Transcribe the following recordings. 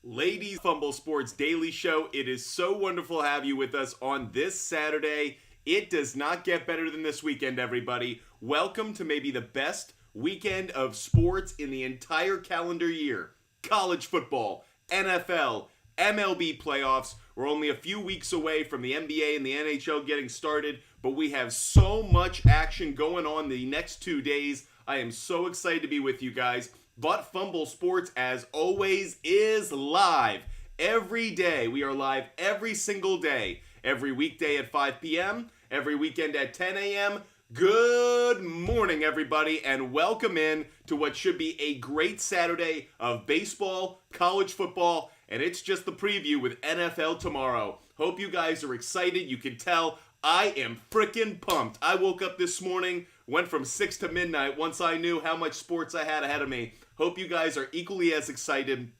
Ladies, Fumble Sports Daily Show. It is so wonderful to have you with us on this Saturday. It does not get better than this weekend, everybody. Welcome to maybe the best weekend of sports in the entire calendar year. College football, NFL, MLB playoffs. We're only a few weeks away from the NBA and the NHL getting started, but we have so much action going on the next 2 days. I am so excited to be with you guys. But Fumble Sports, as always, is live every day. We are live every single day. Every weekday at 5 p.m., every weekend at 10 a.m. Good morning, everybody, and welcome in to what should be a great Saturday of baseball, college football, and it's just the preview with NFL tomorrow. Hope you guys are excited. You can tell I am freaking pumped. I woke up this morning, went from 6 to midnight once I knew how much sports I had ahead of me. Hope you guys are equally as excited.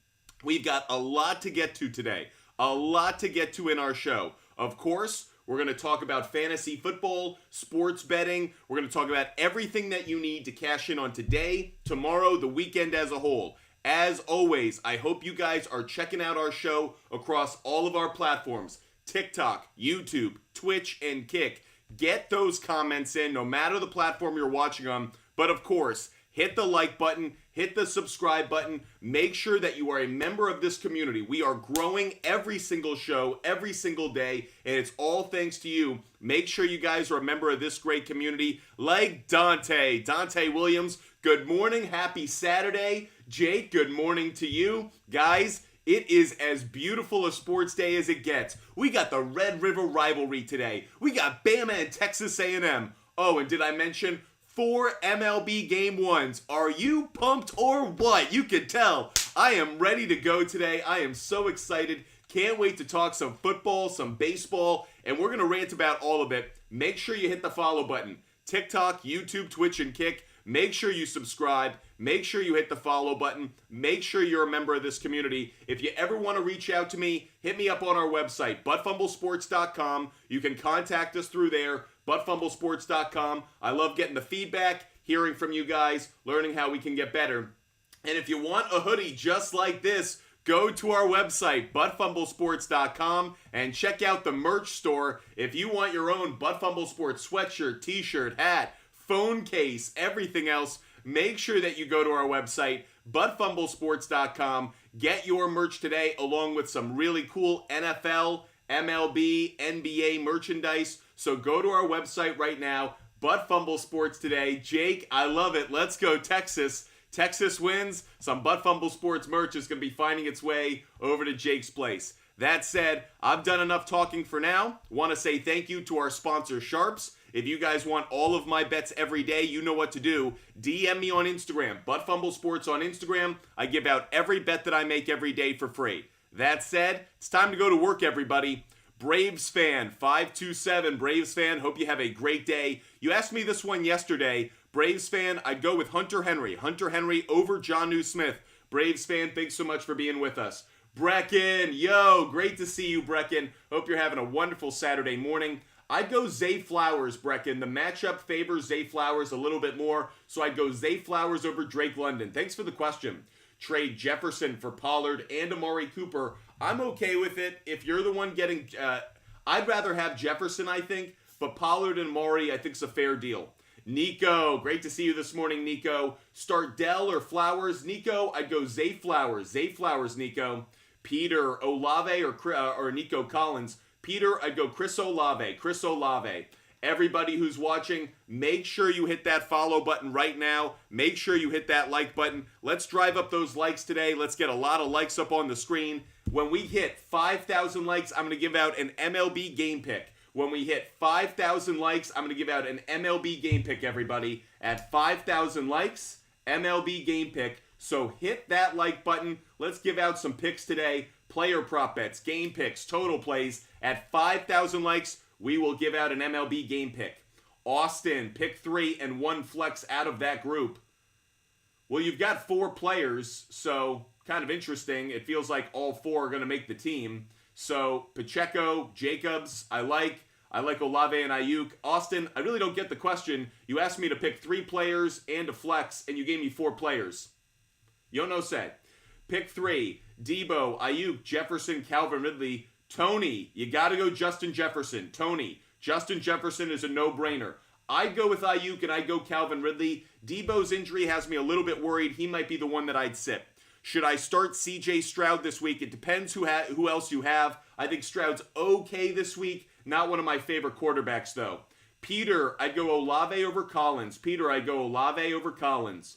We've got a lot to get to today. A lot to get to in our show. Of course, we're going to talk about fantasy football, sports betting. We're going to talk about everything that you need to cash in on today, tomorrow, the weekend as a whole. As always, I hope you guys are checking out our show across all of our platforms. TikTok, YouTube, Twitch, and Kick. Get those comments in no matter the platform you're watching on. But of course, hit the like button, hit the subscribe button. Make sure that you are a member of this community. We are growing every single show, every single day, and it's all thanks to you. Make sure you guys are a member of this great community like Dante Williams. Good morning. Happy Saturday. Jake, good morning to you. Guys, it is as beautiful a sports day as it gets. We got the Red River rivalry today. We got Bama and Texas A&M. Oh, and did I mention 4 MLB Game 1s. Are you pumped or what? You can tell. I am ready to go today. I am so excited. Can't wait to talk some football, some baseball, and we're going to rant about all of it. Make sure you hit the follow button. TikTok, YouTube, Twitch, and Kick. Make sure you subscribe. Make sure you hit the follow button. Make sure you're a member of this community. If you ever want to reach out to me, hit me up on our website, buttfumblesports.com. You can contact us through there, buttfumblesports.com. I love getting the feedback, hearing from you guys, learning how we can get better. And if you want a hoodie just like this, go to our website, buttfumblesports.com, and check out the merch store. If you want your own Butt Fumble Sports sweatshirt, t-shirt, hat, phone case, everything else, make sure that you go to our website, buttfumblesports.com. Get your merch today along with some really cool NFL, MLB, NBA merchandise. So go to our website right now, Butt Fumble Sports today. Jake, I love it. Let's go Texas. Texas wins. Some Butt Fumble Sports merch is going to be finding its way over to Jake's place. That said, I've done enough talking for now. Want to say thank you to our sponsor, SHARPZ. If you guys want all of my bets every day, you know what to do. DM me on Instagram, Butt Fumble Sports on Instagram. I give out every bet that I make every day for free. That said, it's time to go to work, everybody. Braves fan, 527, Braves fan, hope you have a great day. You asked me this one yesterday. Braves fan, I'd go with Hunter Henry. Hunter Henry over Jonnu Smith. Braves fan, thanks so much for being with us. Brecken, yo, great to see you, Brecken. Hope you're having a wonderful Saturday morning. I'd go Zay Flowers, Brecken. The matchup favors Zay Flowers a little bit more, so I'd go Zay Flowers over Drake London. Thanks for the question. Trade Jefferson for Pollard and Amari Cooper. I'm okay with it. If you're the one getting, I'd rather have Jefferson, I think, but Pollard and Amari, I think, is a fair deal. Nico, great to see you this morning, Nico. Start Dell or Flowers. Nico, I'd go Zay Flowers. Zay Flowers, Nico. Peter Olave or Nico Collins. Peter, I'd go Chris Olave. Chris Olave. Everybody who's watching, make sure you hit that follow button right now. Make sure you hit that like button. Let's drive up those likes today. Let's get a lot of likes up on the screen. When we hit 5,000 likes, I'm going to give out an MLB game pick. When we hit 5,000 likes, I'm going to give out an MLB game pick, everybody. At 5,000 likes, MLB game pick. So hit that like button. Let's give out some picks today. Player prop bets, game picks, total plays. At 5,000 likes, we will give out an MLB game pick. Austin, pick 3 and 1 flex out of that group. Well, you've got 4 players, so kind of interesting. It feels like all 4 are going to make the team. So Pacheco, Jacobs, I like Olave and Ayuk. Austin, I really don't get the question. You asked me to pick 3 players and a flex, and you gave me 4 players. Yo no say. Pick 3, Debo, Ayuk, Jefferson, Calvin Ridley. Tony, you got to go Justin Jefferson. Tony, Justin Jefferson is a no-brainer. I'd go with Ayuk and I'd go Calvin Ridley. Debo's injury has me a little bit worried. He might be the one that I'd sit. Should I start CJ Stroud this week? It depends who else you have. I think Stroud's okay this week. Not one of my favorite quarterbacks, though. Peter, I'd go Olave over Collins. Peter, I'd go Olave over Collins.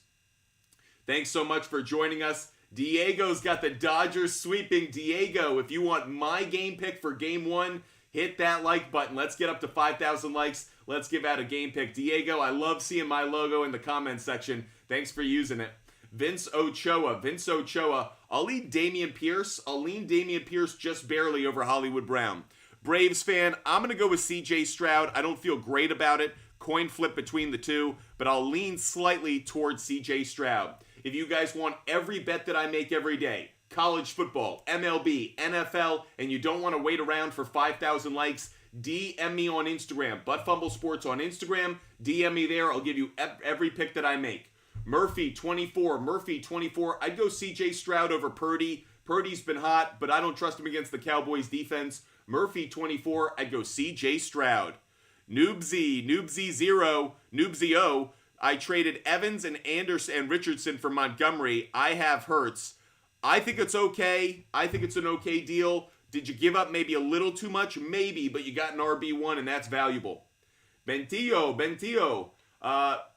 Thanks so much for joining us. Diego's got the Dodgers sweeping. Diego, if you want my game pick for game 1, hit that like button. Let's get up to 5,000 likes. Let's give out a game pick. Diego, I love seeing my logo in the comments section. Thanks for using it. Vince Ochoa. I'll lean Dameon Pierce just barely over Hollywood Brown. Braves fan, I'm going to go with CJ Stroud. I don't feel great about it. Coin flip between the two, but I'll lean slightly towards CJ Stroud. If you guys want every bet that I make every day, college football, MLB, NFL, and you don't want to wait around for 5,000 likes, DM me on Instagram. Butt Fumble Sports on Instagram. DM me there. I'll give you every pick that I make. Murphy, 24. I'd go CJ Stroud over Purdy. Purdy's been hot, but I don't trust him against the Cowboys defense. Murphy, 24. I'd go CJ Stroud. Noobsy 0. Noobsy O. I traded Evans and Anderson and Richardson for Montgomery. I have Hurts. I think it's okay. I think it's an okay deal. Did you give up maybe a little too much? Maybe, but you got an RB1 and that's valuable. Bentillo.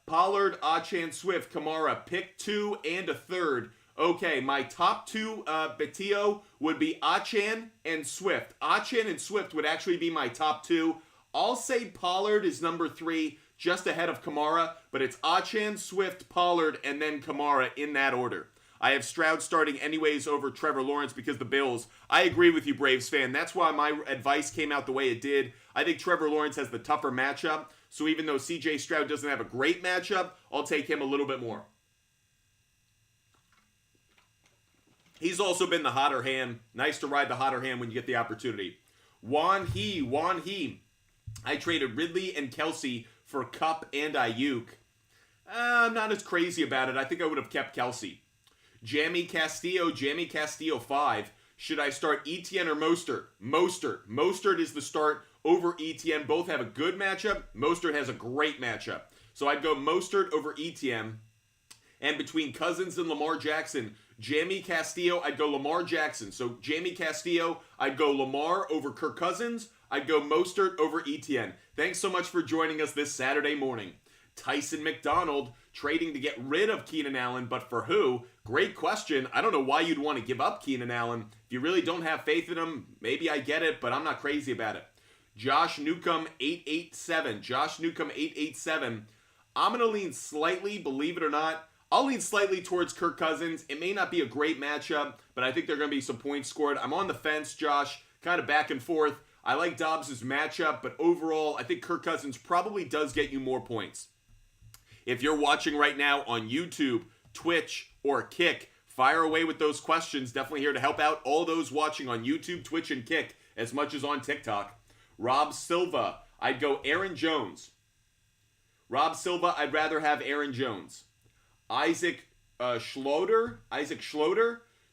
Pollard, Achan, Swift, Kamara. Pick 2 and a third. Okay, my top 2 Bentillo would be Achan and Swift. Achan and Swift would actually be my top 2. I'll say Pollard is number 3, just ahead of Kamara, but it's Achan, Swift, Pollard, and then Kamara in that order. I have Stroud starting anyways over Trevor Lawrence because the Bills. I agree with you, Braves fan. That's why my advice came out the way it did. I think Trevor Lawrence has the tougher matchup, so even though CJ Stroud doesn't have a great matchup, I'll take him a little bit more. He's also been the hotter hand. Nice to ride the hotter hand when you get the opportunity. Juan He. I traded Ridley and Kelsey for Kupp and Ayuk. I'm not as crazy about it. I think I would have kept Kelsey. Jamie Castillo 5. Should I start Etienne or Mostert? Mostert is the start over Etienne. Both have a good matchup. Mostert has a great matchup. So I'd go Mostert over Etienne. And between Cousins and Lamar Jackson, Jamie Castillo, I'd go Lamar Jackson. So Jamie Castillo, I'd go Lamar over Kirk Cousins. I'd go Mostert over Etienne. Thanks so much for joining us this Saturday morning. Tyson McDonald trading to get rid of Keenan Allen, but for who? Great question. I don't know why you'd want to give up Keenan Allen. If you really don't have faith in him, maybe I get it, but I'm not crazy about it. Josh Newcomb 887. I'm going to lean slightly, believe it or not. I'll lean slightly towards Kirk Cousins. It may not be a great matchup, but I think there are going to be some points scored. I'm on the fence, Josh, kind of back and forth. I like Dobbs' matchup, but overall, I think Kirk Cousins probably does get you more points. If you're watching right now on YouTube, Twitch, or Kick, fire away with those questions. Definitely here to help out all those watching on YouTube, Twitch, and Kick as much as on TikTok. Rob Silva, I'd go Aaron Jones. Rob Silva, I'd rather have Aaron Jones. Isaac Schloeder,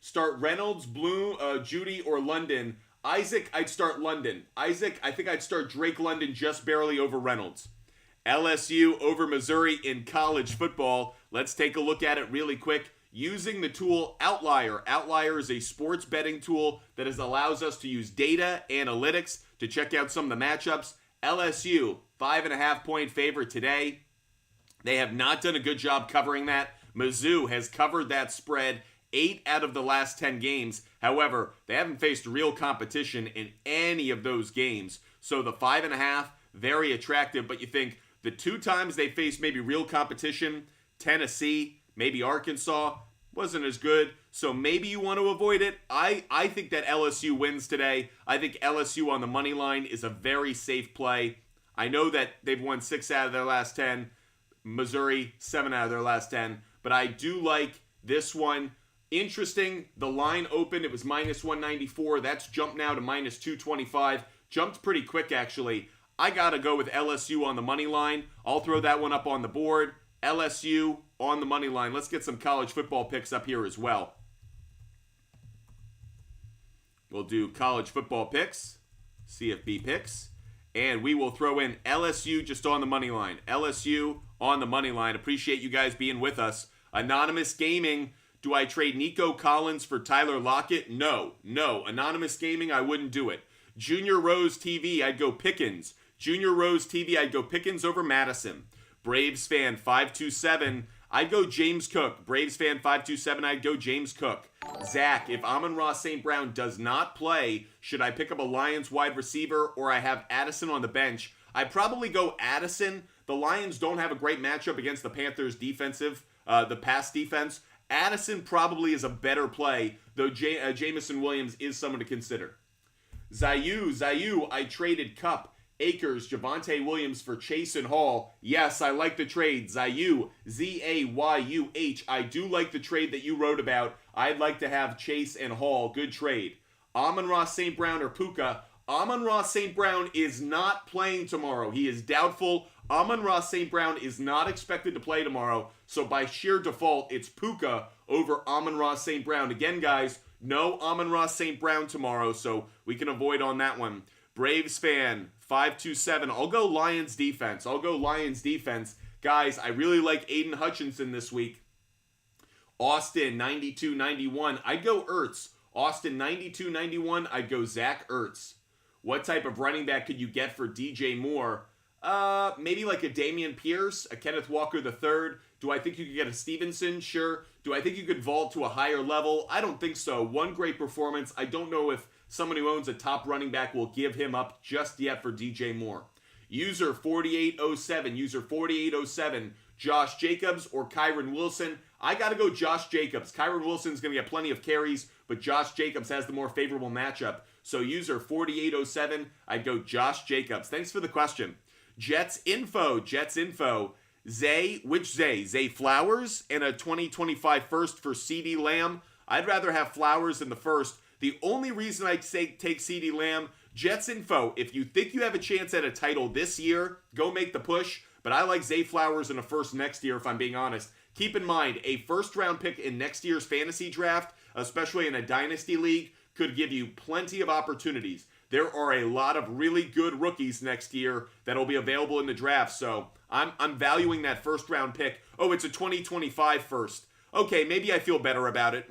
start Reynolds, Bloom, Judy, or London. Isaac, I'd start London. Isaac, I think I'd start Drake London just barely over Reynolds. LSU over Missouri in college football. Let's take a look at it really quick. Using the tool Outlier. Outlier is a sports betting tool that allows us to use data analytics to check out some of the matchups. LSU, 5.5 point favorite today. They have not done a good job covering that. Mizzou has covered that spread 8 out of the last 10 games. However, they haven't faced real competition in any of those games. So the 5.5, very attractive, but you think the 2 times they faced maybe real competition, Tennessee, maybe Arkansas, wasn't as good. So maybe you want to avoid it. I think that LSU wins today. I think LSU on the money line is a very safe play. I know that they've won 6 out of their last 10. Missouri, 7 out of their last 10. But I do like this one. Interesting. The line opened. It was minus 194. That's jumped now to minus 225. Jumped pretty quick, actually. I got to go with LSU on the money line. I'll throw that one up on the board. LSU on the money line. Let's get some college football picks up here as well. We'll do college football picks, CFB picks, and we will throw in LSU just on the money line. LSU on the money line. Appreciate you guys being with us. Anonymous Gaming, do I trade Nico Collins for Tyler Lockett? No. Anonymous Gaming, I wouldn't do it. Junior Rose TV, I'd go Pickens. Junior Rose TV, I'd go Pickens over Madison. Braves fan 527, I'd go James Cook. Braves fan 527, I'd go James Cook. Zach, if Amon-Ra St. Brown does not play, should I pick up a Lions wide receiver or I have Addison on the bench? I'd probably go Addison. The Lions don't have a great matchup against the Panthers the pass defense. Addison probably is a better play, though Jamison Williams is someone to consider. Zayu, I traded Kupp, Akers, Javonte Williams for Chase and Hall. Yes, I like the trade. Zayu, Zayuh. I do like the trade that you wrote about. I'd like to have Chase and Hall. Good trade. Amon-Ra St. Brown or Puka. Amon-Ra St. Brown is not playing tomorrow. He is doubtful. Amon-Ra St. Brown is not expected to play tomorrow. So by sheer default, it's Puka over Amon-Ra St. Brown. Again, guys, no Amon-Ra St. Brown tomorrow, so we can avoid on that one. Braves fan 527. I'll go Lions defense. Guys, I really like Aiden Hutchinson this week. Austin 92-91. I'd go Ertz. Austin 92-91. I'd go Zach Ertz. What type of running back could you get for DJ Moore? Maybe like a Dameon Pierce, a Kenneth Walker III. Do I think you could get a Stevenson? Sure. Do I think you could vault to a higher level? I don't think so. One great performance. I don't know if someone who owns a top running back will give him up just yet for DJ Moore. User 4807. Josh Jacobs or Kyron Wilson? I got to go Josh Jacobs. Kyron Wilson's going to get plenty of carries, but Josh Jacobs has the more favorable matchup. So user 4807, I'd go Josh Jacobs. Thanks for the question. Jets info. Zay, which Zay? Zay Flowers and a 2025 first for CeeDee Lamb. I'd rather have Flowers than the first. The only reason I'd say take CeeDee Lamb, Jets info, if you think you have a chance at a title this year, go make the push. But I like Zay Flowers in a first next year, if I'm being honest. Keep in mind, a first-round pick in next year's fantasy draft, especially in a dynasty league, could give you plenty of opportunities. There are a lot of really good rookies next year that will be available in the draft, so I'm valuing that first-round pick. Oh, it's a 2025 first. Okay, maybe I feel better about it.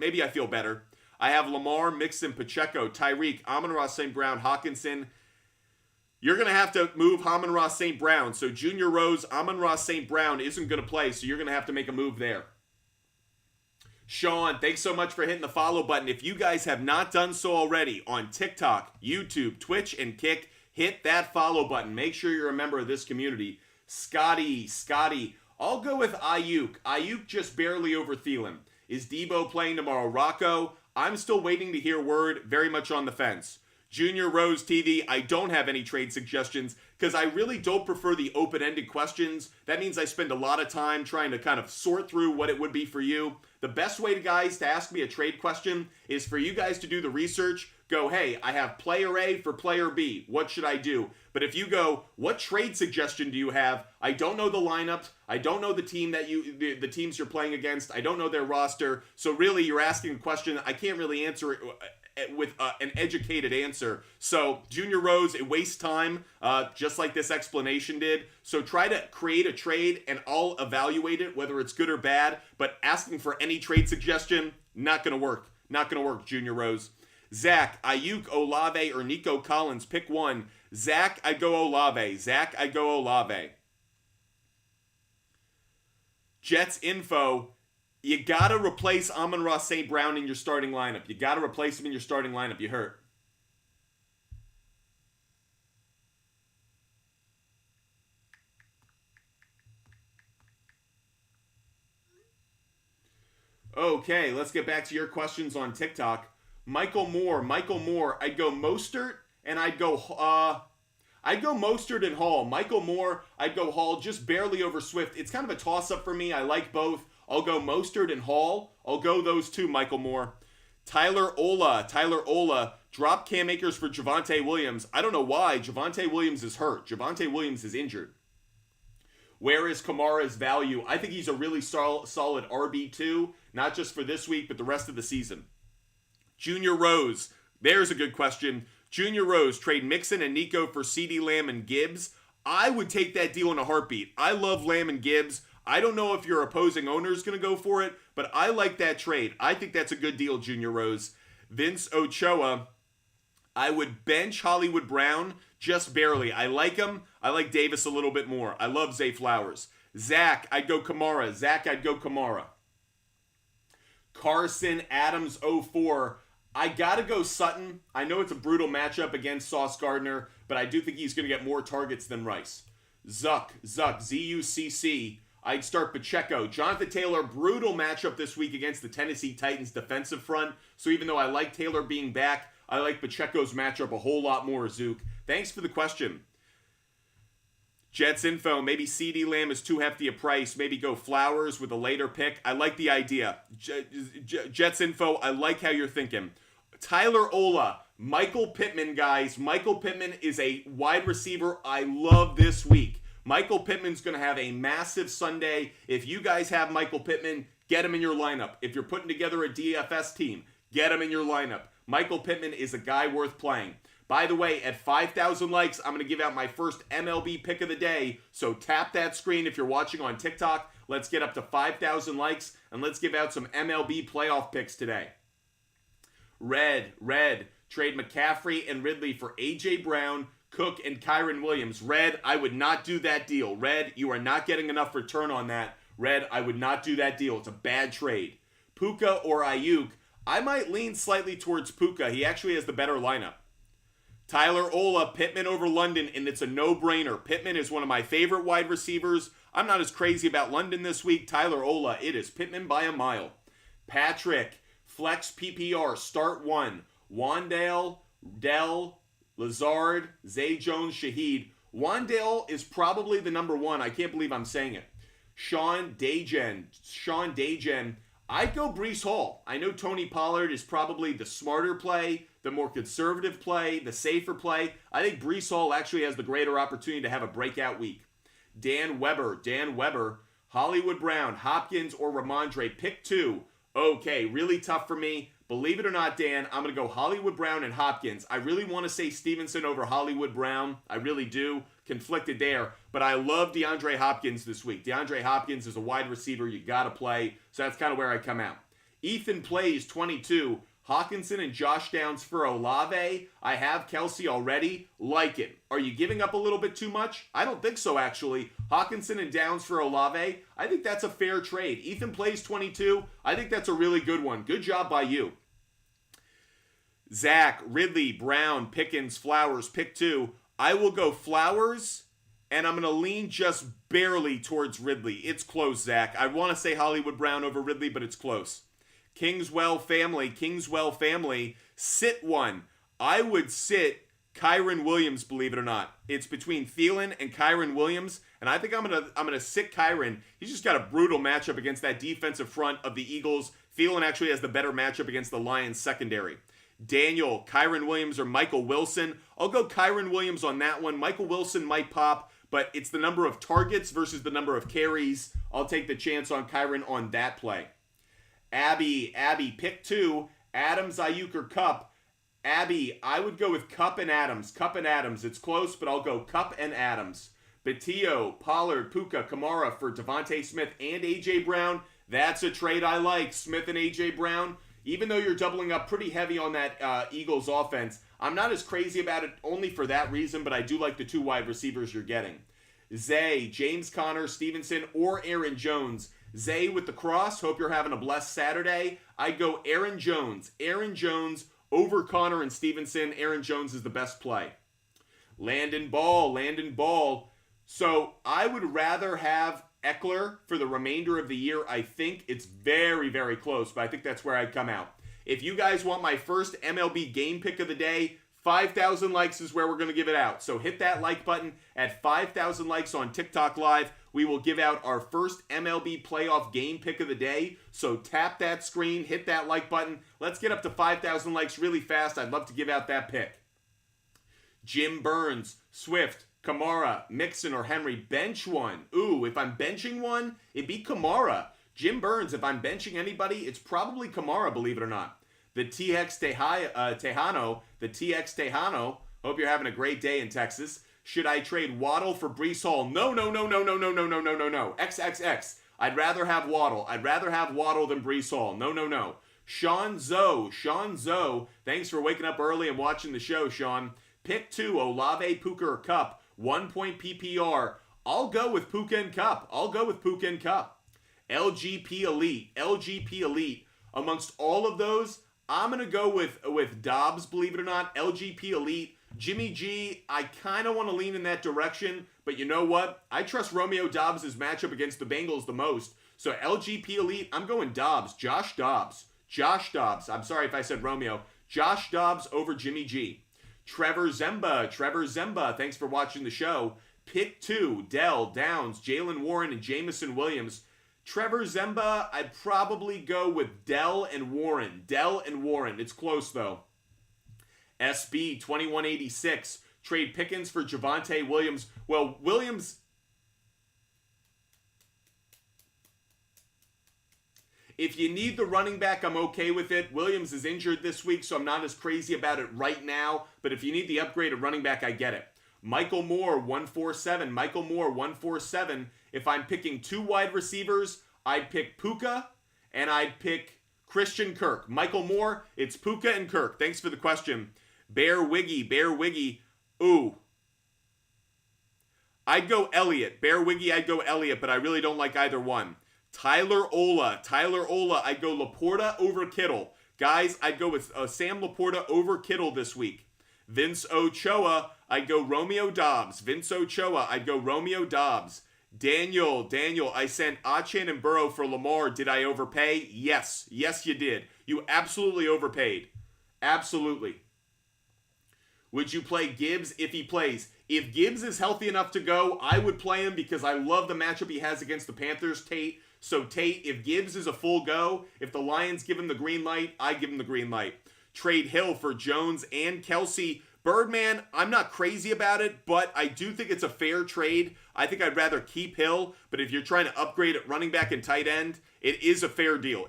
I have Lamar, Mixon, Pacheco, Tyreek, Amon-Ra St. Brown, Hawkinson. You're going to have to move Amon-Ra St. Brown. So Junior Rose, Amon-Ra St. Brown isn't going to play, so you're going to have to make a move there. Sean, thanks so much for hitting the follow button. If you guys have not done so already on TikTok, YouTube, Twitch, and Kick, hit that follow button. Make sure you're a member of this community. Scotty, I'll go with Ayuk. Ayuk just barely over Thielen. Is Debo playing tomorrow? Rocco, I'm still waiting to hear word, very much on the fence. Junior Rose TV, I don't have any trade suggestions because I really don't prefer the open-ended questions. That means I spend a lot of time trying to kind of sort through what it would be for you. The best way, guys, to ask me a trade question is for you guys to do the research. Go, hey, I have player A for player B. What should I do? But if you go, what trade suggestion do you have? I don't know the lineups. I don't know the team that the teams you're playing against. I don't know their roster. So really, you're asking a question I can't really answer it with an educated answer. So Junior Rose, it wastes time, just like this explanation did. So try to create a trade and I'll evaluate it, whether it's good or bad. But asking for any trade suggestion, not going to work. Not going to work, Junior Rose. Zach, Ayuk, Olave, or Nico Collins. Pick one. Zach, I'd go Olave. Jets info. You got to replace Amon-Ra St. Brown in your starting lineup. You hurt. Okay, let's get back to your questions on TikTok. Michael Moore, I'd go Mostert and I'd go Mostert and Hall. Michael Moore, I'd go Hall, just barely over Swift. It's kind of a toss-up for me. I like both. I'll go Mostert and Hall. I'll go those two, Michael Moore. Tyler Ola, drop Cam Akers for Javonte Williams. I don't know why. Javonte Williams is hurt. Javonte Williams is injured. Where is Kamara's value? I think he's a really solid RB2, not just for this week, but the rest of the season. Junior Rose, There's a good question. Junior Rose, trade Mixon and Nico for CeeDee Lamb and Gibbs. I would take that deal in a heartbeat. I love Lamb and Gibbs. I don't know if your opposing owner is going to go for it, but I like that trade. I think that's a good deal, Junior Rose. Vince Ochoa, I would bench Hollywood Brown just barely. I like him. I like Davis a little bit more. I love Zay Flowers. Zach, I'd go Kamara. Zach, I'd go Kamara. Carson Adams 04. I gotta go Sutton. I know it's a brutal matchup against Sauce Gardner, but I do think he's going to get more targets than Rice. Zuck, Z-U-C-C. I'd start Pacheco. Jonathan Taylor, brutal matchup this week against the Tennessee Titans defensive front. So even though I like Taylor being back, I like Pacheco's matchup a whole lot more, Zook. Thanks for the question. Jets info, maybe CeeDee Lamb is too hefty a price. Maybe go Flowers with a later pick. I like the idea. Jets info, I like how you're thinking. Tyler Ola, Michael Pittman, guys. Michael Pittman is a wide receiver I love this week. Michael Pittman's going to have a massive Sunday. If you guys have Michael Pittman, get him in your lineup. If you're putting together a DFS team, get him in your lineup. Michael Pittman is a guy worth playing. By the way, at 5,000 likes, I'm going to give out my first MLB pick of the day. So tap that screen if you're watching on TikTok. Let's get up to 5,000 likes, and let's give out some MLB playoff picks today. Red, trade McCaffrey and Ridley for A.J. Brown, Cook, and Kyron Williams. Red, I would not do that deal. Red, you are not getting enough return on that. Red, I would not do that deal. It's a bad trade. Puka or Ayuk, I might lean slightly towards Puka. He actually has the better lineup. Tyler Ola, Pittman over London, and it's a no-brainer. Pittman is one of my favorite wide receivers. I'm not as crazy about London this week. Tyler Ola, it is Pittman by a mile. Patrick, flex PPR, start one. Wandale, Dell, Lazard, Zay Jones, Shaheed. Wandale is probably the number one. I can't believe I'm saying it. Sean Dagen, I'd go Breece Hall. I know Tony Pollard is probably the smarter play, the more conservative play, the safer play. I think Breece Hall actually has the greater opportunity to have a breakout week. Dan Weber, Hollywood Brown, Hopkins, or Ramondre. Pick two. Okay, really tough for me. Believe it or not, Dan, I'm going to go Hollywood Brown and Hopkins. I really want to say Stevenson over Hollywood Brown. I really do. Conflicted there. But I love DeAndre Hopkins this week. DeAndre Hopkins is a wide receiver you got to play. So that's kind of where I come out. Ethan plays 22. Hawkinson and Josh Downs for Olave. I have Kelsey already. Like it. Are you giving up a little bit too much? I don't think so, actually. Hawkinson and Downs for Olave. I think that's a fair trade. Ethan plays 22. I think that's a really good one. Good job by you. Zach, Ridley, Brown, Pickens, Flowers, pick two. I will go Flowers, and I'm going to lean just barely towards Ridley. It's close, Zach. I want to say Hollywood Brown over Ridley, but it's close. Kingswell family, sit one. I would sit Kyron Williams, believe it or not. It's between Thielen and Kyron Williams, and I think I'm gonna sit Kyron. He's just got a brutal matchup against that defensive front of the Eagles. Thielen actually has the better matchup against the Lions secondary. Daniel, Kyron Williams, or Michael Wilson. I'll go Kyron Williams on that one. Michael Wilson might pop, but it's the number of targets versus the number of carries. I'll take the chance on Kyron on that play. Abby, pick two. Adams, Ayuk, or Kupp. Abby, I would go with Kupp and Adams. It's close, but I'll go Kupp and Adams. Batillo, Pollard, Puka, Kamara for Devontae Smith and A.J. Brown. That's a trade I like. Smith and A.J. Brown. Even though you're doubling up pretty heavy on that Eagles offense, I'm not as crazy about it only for that reason, but I do like the two wide receivers you're getting. Zay, James Conner, Stevenson, or Aaron Jones. Zay with the cross. Hope you're having a blessed Saturday. I'd go Aaron Jones. Aaron Jones over Connor and Stevenson. Aaron Jones is the best play. Landon Ball. So I would rather have Eckler for the remainder of the year. I think it's very, very close, but I think that's where I'd come out. If you guys want my first MLB game pick of the day, 5,000 likes is where we're going to give it out. So hit that like button. At 5,000 likes on TikTok Live, we will give out our first MLB playoff game pick of the day. So tap that screen, hit that like button. Let's get up to 5,000 likes really fast. I'd love to give out that pick. Jim Burns, Swift, Kamara, Mixon, or Henry. Bench one. Ooh, if I'm benching one, it'd be Kamara. Jim Burns, if I'm benching anybody, it's probably Kamara, believe it or not. the Tejano. Hope you're having a great day in Texas. Should I trade Waddle for Breece Hall? No. XXX. I'd rather have Waddle. I'd rather have Waddle than Breece Hall. No. Sean Zoe. Thanks for waking up early and watching the show, Sean. Pick 2, Olave, Puka, or Cup. 1 point PPR. I'll go with Puka and Cup. LGP Elite. Amongst all of those, I'm going to go with Dobbs, believe it or not. LGP Elite. Jimmy G, I kind of want to lean in that direction, but you know what? I trust Romeo Dobbs' matchup against the Bengals the most. So LGP Elite, I'm going Dobbs. Josh Dobbs. I'm sorry if I said Romeo. Josh Dobbs over Jimmy G. Trevor Zemba, thanks for watching the show. Pick 2, Dell, Downs, Jalen Warren, and Jamison Williams. Trevor Zemba, I'd probably go with Dell and Warren. It's close, though. SB 2186. Trade Pickens for Javonte Williams. Well, Williams... If you need the running back, I'm okay with it. Williams is injured this week, so I'm not as crazy about it right now. But if you need the upgrade of running back, I get it. Michael Moore, 147. If I'm picking 2 wide receivers, I'd pick Puka and I'd pick Christian Kirk. Michael Moore, it's Puka and Kirk. Thanks for the question. Bear Wiggy. Ooh. I'd go Elliott. Bear Wiggy, I'd go Elliott, but I really don't like either one. Tyler Ola, I'd go Laporta over Kittle. Guys, I'd go with Sam Laporta over Kittle this week. Vince Ochoa, I'd go Romeo Dobbs. Daniel, I sent Achane and Burrow for Lamar. Did I overpay? Yes, you did. You absolutely overpaid. Absolutely. Would you play Gibbs if he plays? If Gibbs is healthy enough to go, I would play him because I love the matchup he has against the Panthers, Tate. So Tate, if Gibbs is a full go, if the Lions give him the green light, I give him the green light. Trade Hill for Jones and Kelsey. Birdman, I'm not crazy about it, but I do think it's a fair trade. I think I'd rather keep Hill, but if you're trying to upgrade at running back and tight end, it is a fair deal.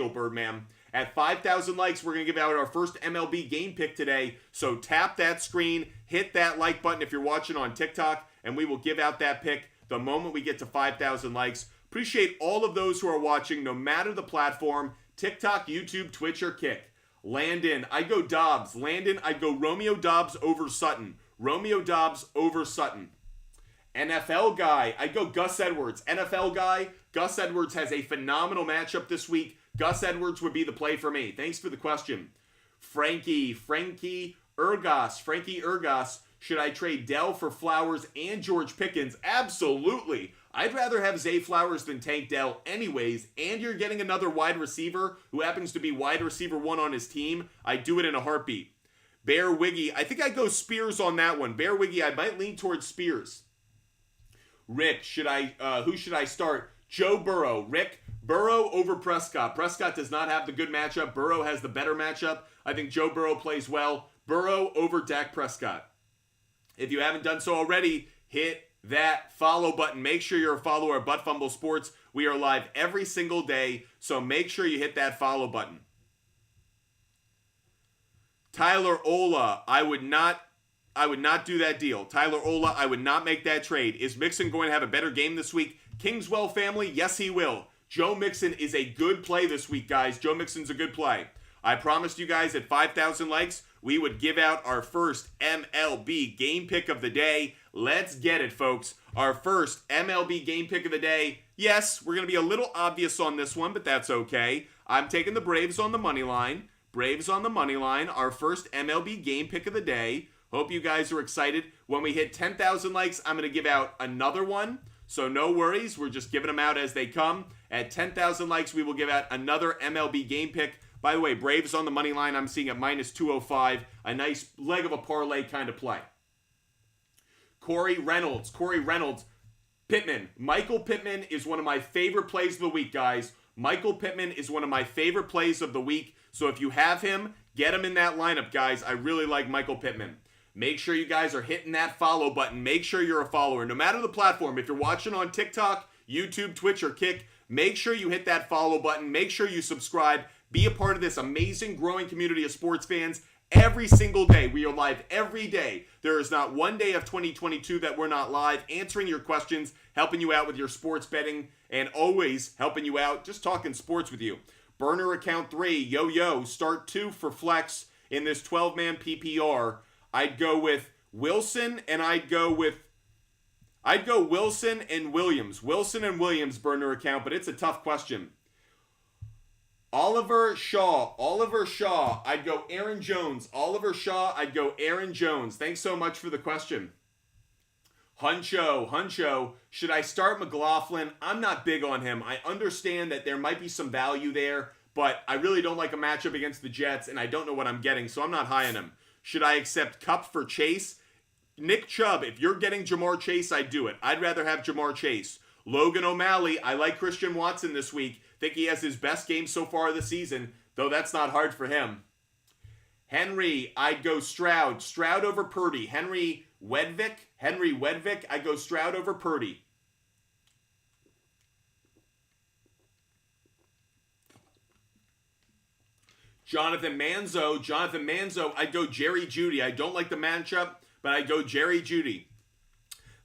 Birdman. At 5,000 likes, we're going to give out our first MLB game pick today. So tap that screen, hit that like button if you're watching on TikTok, and we will give out that pick the moment we get to 5,000 likes. Appreciate all of those who are watching, no matter the platform, TikTok, YouTube, Twitch, or Kick. Landon, I'd go Dobbs. I'd go Romeo Dobbs over Sutton. NFL guy, I'd go Gus Edwards. NFL guy, Gus Edwards has a phenomenal matchup this week. Gus Edwards would be the play for me. Thanks for the question. Frankie Ergos. Should I trade Dell for Flowers and George Pickens? Absolutely. I'd rather have Zay Flowers than Tank Dell anyways, and you're getting another wide receiver who happens to be wide receiver 1 on his team. I'd do it in a heartbeat. Bear Wiggy, I think I'd go Spears on that one. Bear Wiggy, I might lean towards Spears. Rick, who should I start? Joe Burrow. Rick, Burrow over Prescott. Prescott does not have the good matchup. Burrow has the better matchup. I think Joe Burrow plays well. Burrow over Dak Prescott. If you haven't done so already, hit that follow button. Make sure you're a follower of Butt Fumble Sports. We are live every single day, so make sure you hit that follow button. Tyler Ola, I would not do that deal. Tyler Ola, I would not make that trade. Is Mixon going to have a better game this week? Kingswell family, yes he will. Joe Mixon is a good play this week, guys. Joe Mixon's a good play. I promised you guys at 5,000 likes, we would give out our first MLB game pick of the day. Let's get it, folks. Our first MLB game pick of the day. Yes, we're going to be a little obvious on this one, but that's okay. I'm taking the Braves on the money line. Our first MLB game pick of the day. Hope you guys are excited. When we hit 10,000 likes, I'm going to give out another one. So no worries. We're just giving them out as they come. At 10,000 likes, we will give out another MLB game pick. By the way, Braves on the money line, I'm seeing at minus 205. A nice leg of a parlay kind of play. Corey Reynolds. Pittman. Michael Pittman is one of my favorite plays of the week, guys. Michael Pittman is one of my favorite plays of the week. So if you have him, get him in that lineup, guys. I really like Michael Pittman. Make sure you guys are hitting that follow button. Make sure you're a follower. No matter the platform, if you're watching on TikTok, YouTube, Twitch, or Kick, make sure you hit that follow button. Make sure you subscribe. Be a part of this amazing growing community of sports fans every single day. We are live every day. There is not one day of 2022 that we're not live, answering your questions, helping you out with your sports betting, and always helping you out just talking sports with you. Burner account 3, yo, start 2 for flex in this 12-man PPR. I'd go with Wilson, and I'd go Wilson and Williams. Wilson and Williams burner account, but it's a tough question. Oliver Shaw, I'd go Aaron Jones. Oliver Shaw, I'd go Aaron Jones. Thanks so much for the question. Huncho, should I start McLaughlin? I'm not big on him. I understand that there might be some value there, but I really don't like a matchup against the Jets, and I don't know what I'm getting, so I'm not high on him. Should I accept Kupp for Chase? Nick Chubb, if you're getting Jamar Chase, I'd do it. I'd rather have Jamar Chase. Logan O'Malley, I like Christian Watson this week. Think he has his best game so far this season, though that's not hard for him. Henry, I'd go Stroud. Stroud over Purdy. Henry Wedvick, I'd go Stroud over Purdy. Jonathan Manzo, I'd go Jerry Jeudy. I don't like the matchup, but I'd go Jerry Jeudy.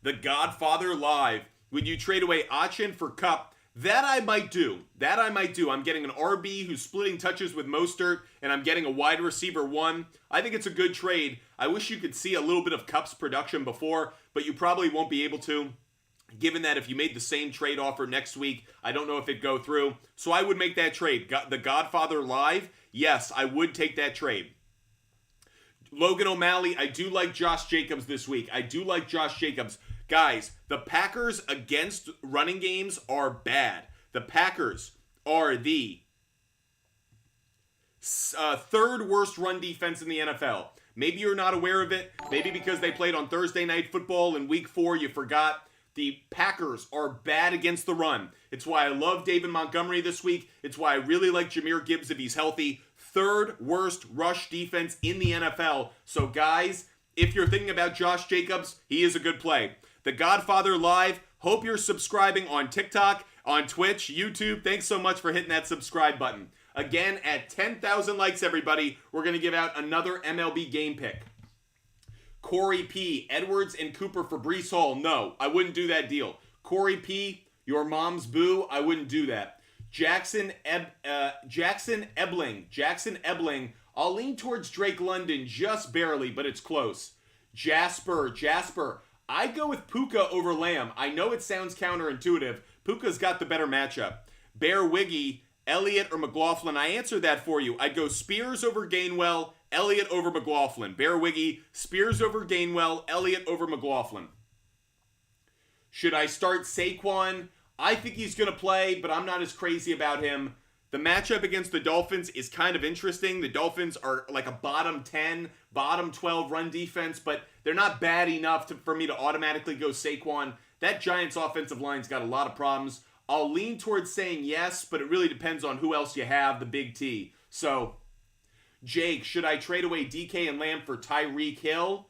The Godfather Live. Would you trade away Achin for Kupp? That I might do. I'm getting an RB who's splitting touches with Mostert, and I'm getting a wide receiver 1. I think it's a good trade. I wish you could see a little bit of Kupp's production before, but you probably won't be able to, given that if you made the same trade offer next week, I don't know if it'd go through. So I would make that trade. The Godfather Live, yes, I would take that trade. Logan O'Malley, I do like Josh Jacobs this week. Guys, the Packers against running games are bad. The Packers are the third worst run defense in the NFL. Maybe you're not aware of it. Maybe because they played on Thursday Night Football in Week 4, you forgot. The Packers are bad against the run. It's why I love David Montgomery this week. It's why I really like Jahmyr Gibbs if he's healthy. Third worst rush defense in the NFL. So guys, if you're thinking about Josh Jacobs, he is a good play. The Godfather Live, hope you're subscribing on TikTok, on Twitch, YouTube. Thanks so much for hitting that subscribe button. Again, at 10,000 likes, everybody, we're going to give out another MLB game pick. Corey P. Edwards and Cooper for Breece Hall. No, I wouldn't do that deal. Corey P. Your mom's boo. I wouldn't do that. Jackson Ebling. I'll lean towards Drake London just barely, but it's close. Jasper. I'd go with Puka over Lamb. I know it sounds counterintuitive. Puka's got the better matchup. Bear Wiggy, Elliott or McLaughlin. I answered that for you. I'd go Spears over Gainwell, Elliott over McLaughlin. Bear Wiggy, Spears over Gainwell, Elliott over McLaughlin. Should I start Saquon? I think he's going to play, but I'm not as crazy about him. The matchup against the Dolphins is kind of interesting. The Dolphins are like a bottom 10, bottom 12 run defense, but they're not bad enough for me to automatically go Saquon. That Giants offensive line's got a lot of problems. I'll lean towards saying yes, but it really depends on who else you have, the big T. So, Jake, should I trade away DK and Lamb for Tyreek Hill?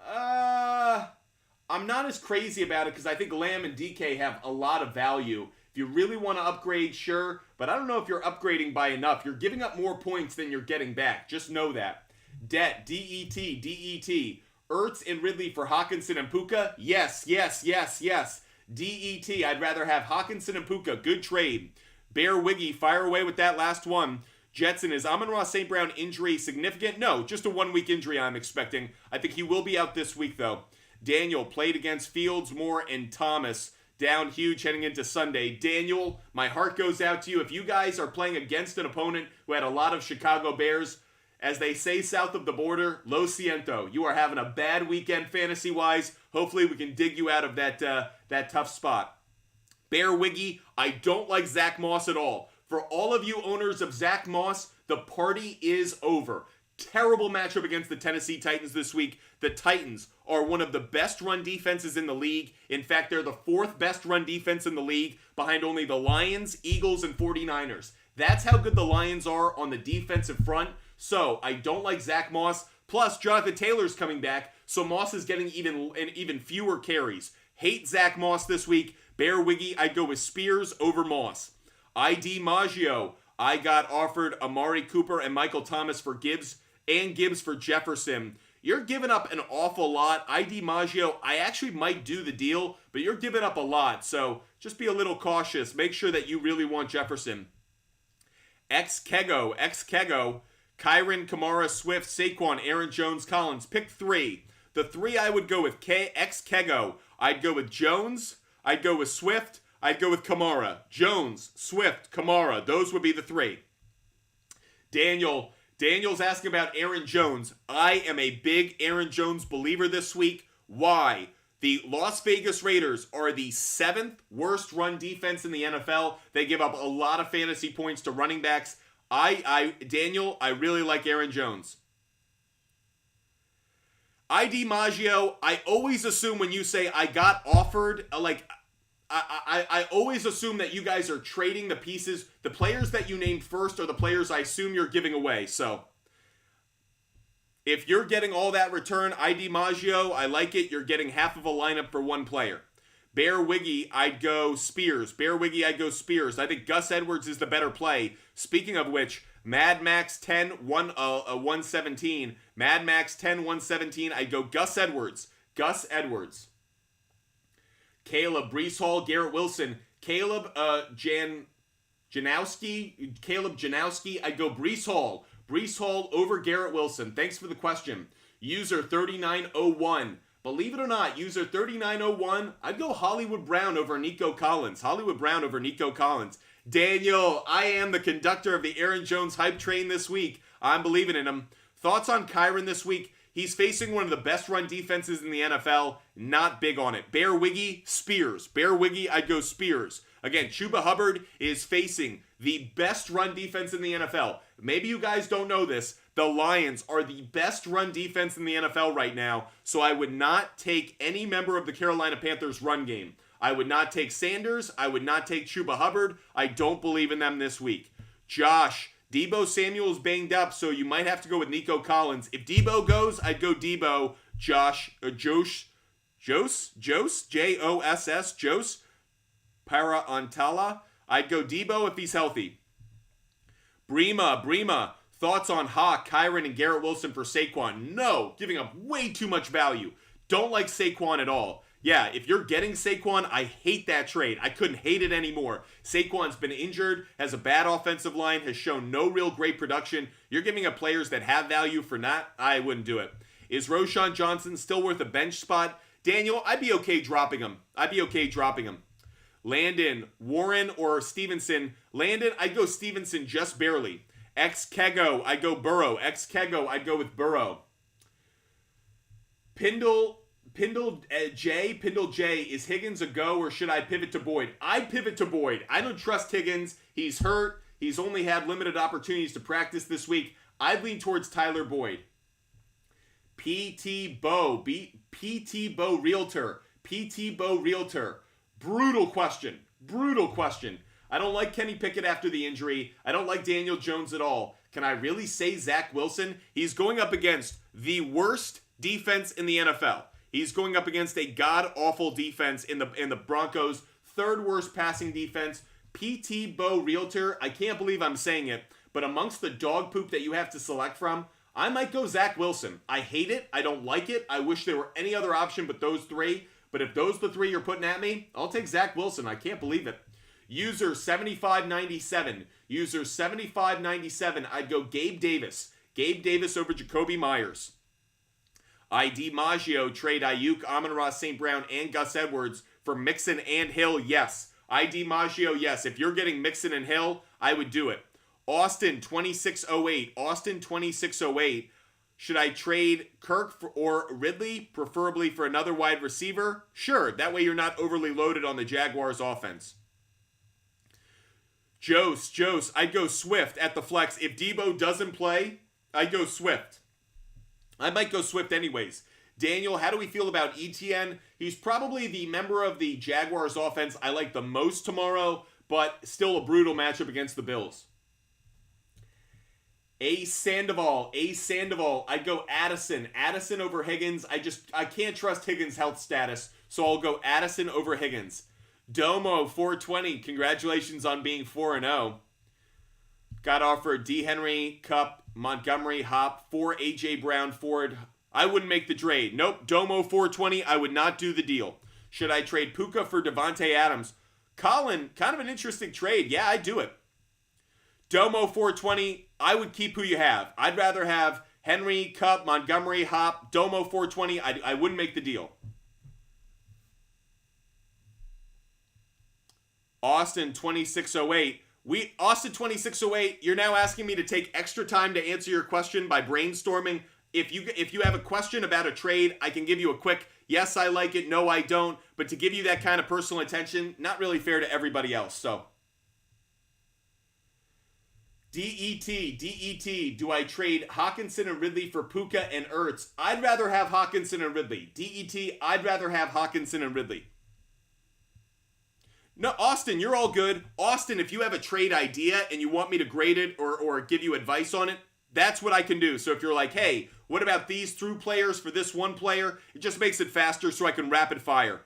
I'm not as crazy about it because I think Lamb and DK have a lot of value. If you really want to upgrade, sure, but I don't know if you're upgrading by enough. You're giving up more points than you're getting back. Just know that. Debt, D-E-T. Ertz and Ridley for Hawkinson and Puka? Yes. D-E-T. I'd rather have Hawkinson and Puka. Good trade. Bear Wiggy, fire away with that last one. Jetson, is Amon-Ra St. Brown injury significant? No, just a 1-week injury I'm expecting. I think he will be out this week, though. Daniel played against Fields, Moore, and Thomas. Down huge heading into Sunday. Daniel, my heart goes out to you. If you guys are playing against an opponent who had a lot of Chicago Bears, as they say south of the border, lo siento. You are having a bad weekend fantasy-wise. Hopefully we can dig you out of that tough spot. Bear Wiggy, I don't like Zach Moss at all. For all of you owners of Zach Moss, the party is over. Terrible matchup against the Tennessee Titans this week. The Titans are one of the best run defenses in the league. In fact, they're the 4th best run defense in the league, behind only the Lions, Eagles, and 49ers. That's how good the Lions are on the defensive front. So, I don't like Zach Moss. Plus, Jonathan Taylor's coming back, so Moss is getting even fewer carries. Hate Zach Moss this week. Bear Wiggy, I'd go with Spears over Moss. ID Maggio. I got offered Amari Cooper and Michael Thomas for Gibbs and Gibbs for Jefferson. You're giving up an awful lot. ID Maggio, I actually might do the deal, but you're giving up a lot. So just be a little cautious. Make sure that you really want Jefferson. X-Kego, Kyren, Kamara, Swift, Saquon, Aaron Jones, Collins. Pick 3. The 3 I would go with X-Kego. I'd go with Jones. I'd go with Swift. I'd go with Kamara. Jones, Swift, Kamara. Those would be the 3. Daniel's asking about Aaron Jones. I am a big Aaron Jones believer this week. Why? The Las Vegas Raiders are the 7th worst run defense in the NFL. They give up a lot of fantasy points to running backs. Daniel, I really like Aaron Jones. ID Maggio, I always assume when you say I got offered, I always assume that you guys are trading the pieces. The players that you named first are the players I assume you're giving away. So if you're getting all that return, ID Maggio, I like it. You're getting half of a lineup for one player. Bear Wiggy, I'd go Spears. I think Gus Edwards is the better play. Speaking of which, Mad Max 10, 117. Mad Max 10, 117. I'd go Gus Edwards. Caleb, Breece Hall, Garrett Wilson. Caleb Janowski. I'd go Breece Hall. Breece Hall over Garrett Wilson. Thanks for the question. User 3901. Believe it or not, user 3901, I'd go Hollywood Brown over Nico Collins. Daniel, I am the conductor of the Aaron Jones hype train this week. I'm believing in him. Thoughts on Kyren this week? He's facing one of the best run defenses in the NFL. Not big on it. Bear Wiggy, Spears. I'd go Spears. Again, Chuba Hubbard is facing the best run defense in the NFL. Maybe you guys don't know this. The Lions are the best run defense in the NFL right now, so I would not take any member of the Carolina Panthers run game. I would not take Sanders. I would not take Chuba Hubbard. I don't believe in them this week. Josh, Deebo Samuel's banged up, so you might have to go with Nico Collins. If Deebo goes, I'd go Deebo. Joss, J-O-S-S, Jos, Para-Antala. I'd go Deebo if he's healthy. Brema, thoughts on Hawk, Kyren, and Garrett Wilson for Saquon? No, giving up way too much value. Don't like Saquon at all. Yeah, if you're getting Saquon, I hate that trade. I couldn't hate it anymore. Saquon's been injured, has a bad offensive line, has shown no real great production. You're giving up players that have value for not? I wouldn't do it. Is Roschon Johnson still worth a bench spot? Daniel, I'd be okay dropping him. Landon, Warren, or Stevenson? Landon, I'd go Stevenson just barely. X-Kego, I'd go Burrow. I'd go with Burrow. Pindle J, is Higgins a go or should I pivot to Boyd? I'd pivot to Boyd. I don't trust Higgins. He's hurt. He's only had limited opportunities to practice this week. I'd lean towards Tyler Boyd. PT Bo Realtor. Brutal question. I don't like Kenny Pickett after the injury. I don't like Daniel Jones at all. Can I really say Zach Wilson? He's going up against the worst defense in the NFL. He's going up against a god-awful defense in the Broncos' third worst passing defense. PT Bo Realtor, I can't believe I'm saying it, but amongst the dog poop that you have to select from, I might go Zach Wilson. I hate it. I don't like it. I wish there were any other option but those 3. But if those are the 3 you're putting at me, I'll take Zach Wilson. I can't believe it. User 7597. I'd go Gabe Davis. Over Jacoby Myers. ID Maggio, trade Ayuk, Amon-Ra St. Brown, and Gus Edwards for Mixon and Hill. Yes. ID Maggio, yes. If you're getting Mixon and Hill, I would do it. Austin 2608. Should I trade Kirk or Ridley, preferably for another wide receiver? Sure. That way you're not overly loaded on the Jaguars offense. Jose, I'd go Swift at the flex. If Deebo doesn't play, I'd go Swift. I might go Swift anyways. Daniel, how do we feel about ETN? He's probably the member of the Jaguars offense I like the most tomorrow, but still a brutal matchup against the Bills. Sandoval, I'd go Addison over Higgins. I can't trust Higgins' health status, so I'll go Addison over Higgins. Domo 420, congratulations on being 4-0. Got offered D. Henry, Cup, Montgomery, Hop, 4 A.J. Brown, Ford. I wouldn't make the trade. Nope. Domo 420. I would not do the deal. Should I trade Puka for Devontae Adams? Colin, kind of an interesting trade. Yeah, I'd do it. Domo 420. I would keep who you have. I'd rather have Henry, Cup, Montgomery, Hop, Domo 420. I wouldn't make the deal. Austin 2608. Austin 2608, you're now asking me to take extra time to answer your question by brainstorming. If you have a question about a trade, I can give you a quick yes, I like it, no, I don't. But to give you that kind of personal attention, not really fair to everybody else. So DET, do I trade Hawkinson and Ridley for Puka and Ertz? I'd rather have Hawkinson and Ridley. DET, I'd rather have Hawkinson and Ridley. No, Austin, you're all good. Austin, if you have a trade idea and you want me to grade it or give you advice on it, that's what I can do. So if you're like, hey, what about these through players for this one player? It just makes it faster so I can rapid fire.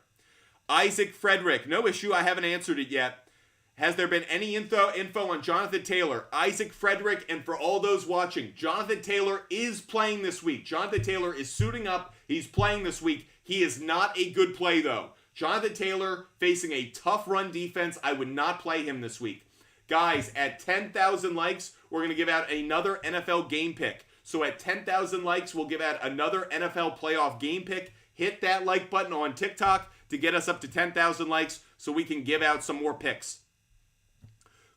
Isaac Frederick, no issue. I haven't answered it yet. Has there been any info on Jonathan Taylor? Isaac Frederick, and for all those watching, Jonathan Taylor is playing this week. Jonathan Taylor is suiting up. He's playing this week. He is not a good play, though. Jonathan Taylor facing a tough run defense. I would not play him this week. Guys, at 10,000 likes, we're going to give out another NFL game pick. So at 10,000 likes, we'll give out another NFL playoff game pick. Hit that like button on TikTok to get us up to 10,000 likes so we can give out some more picks.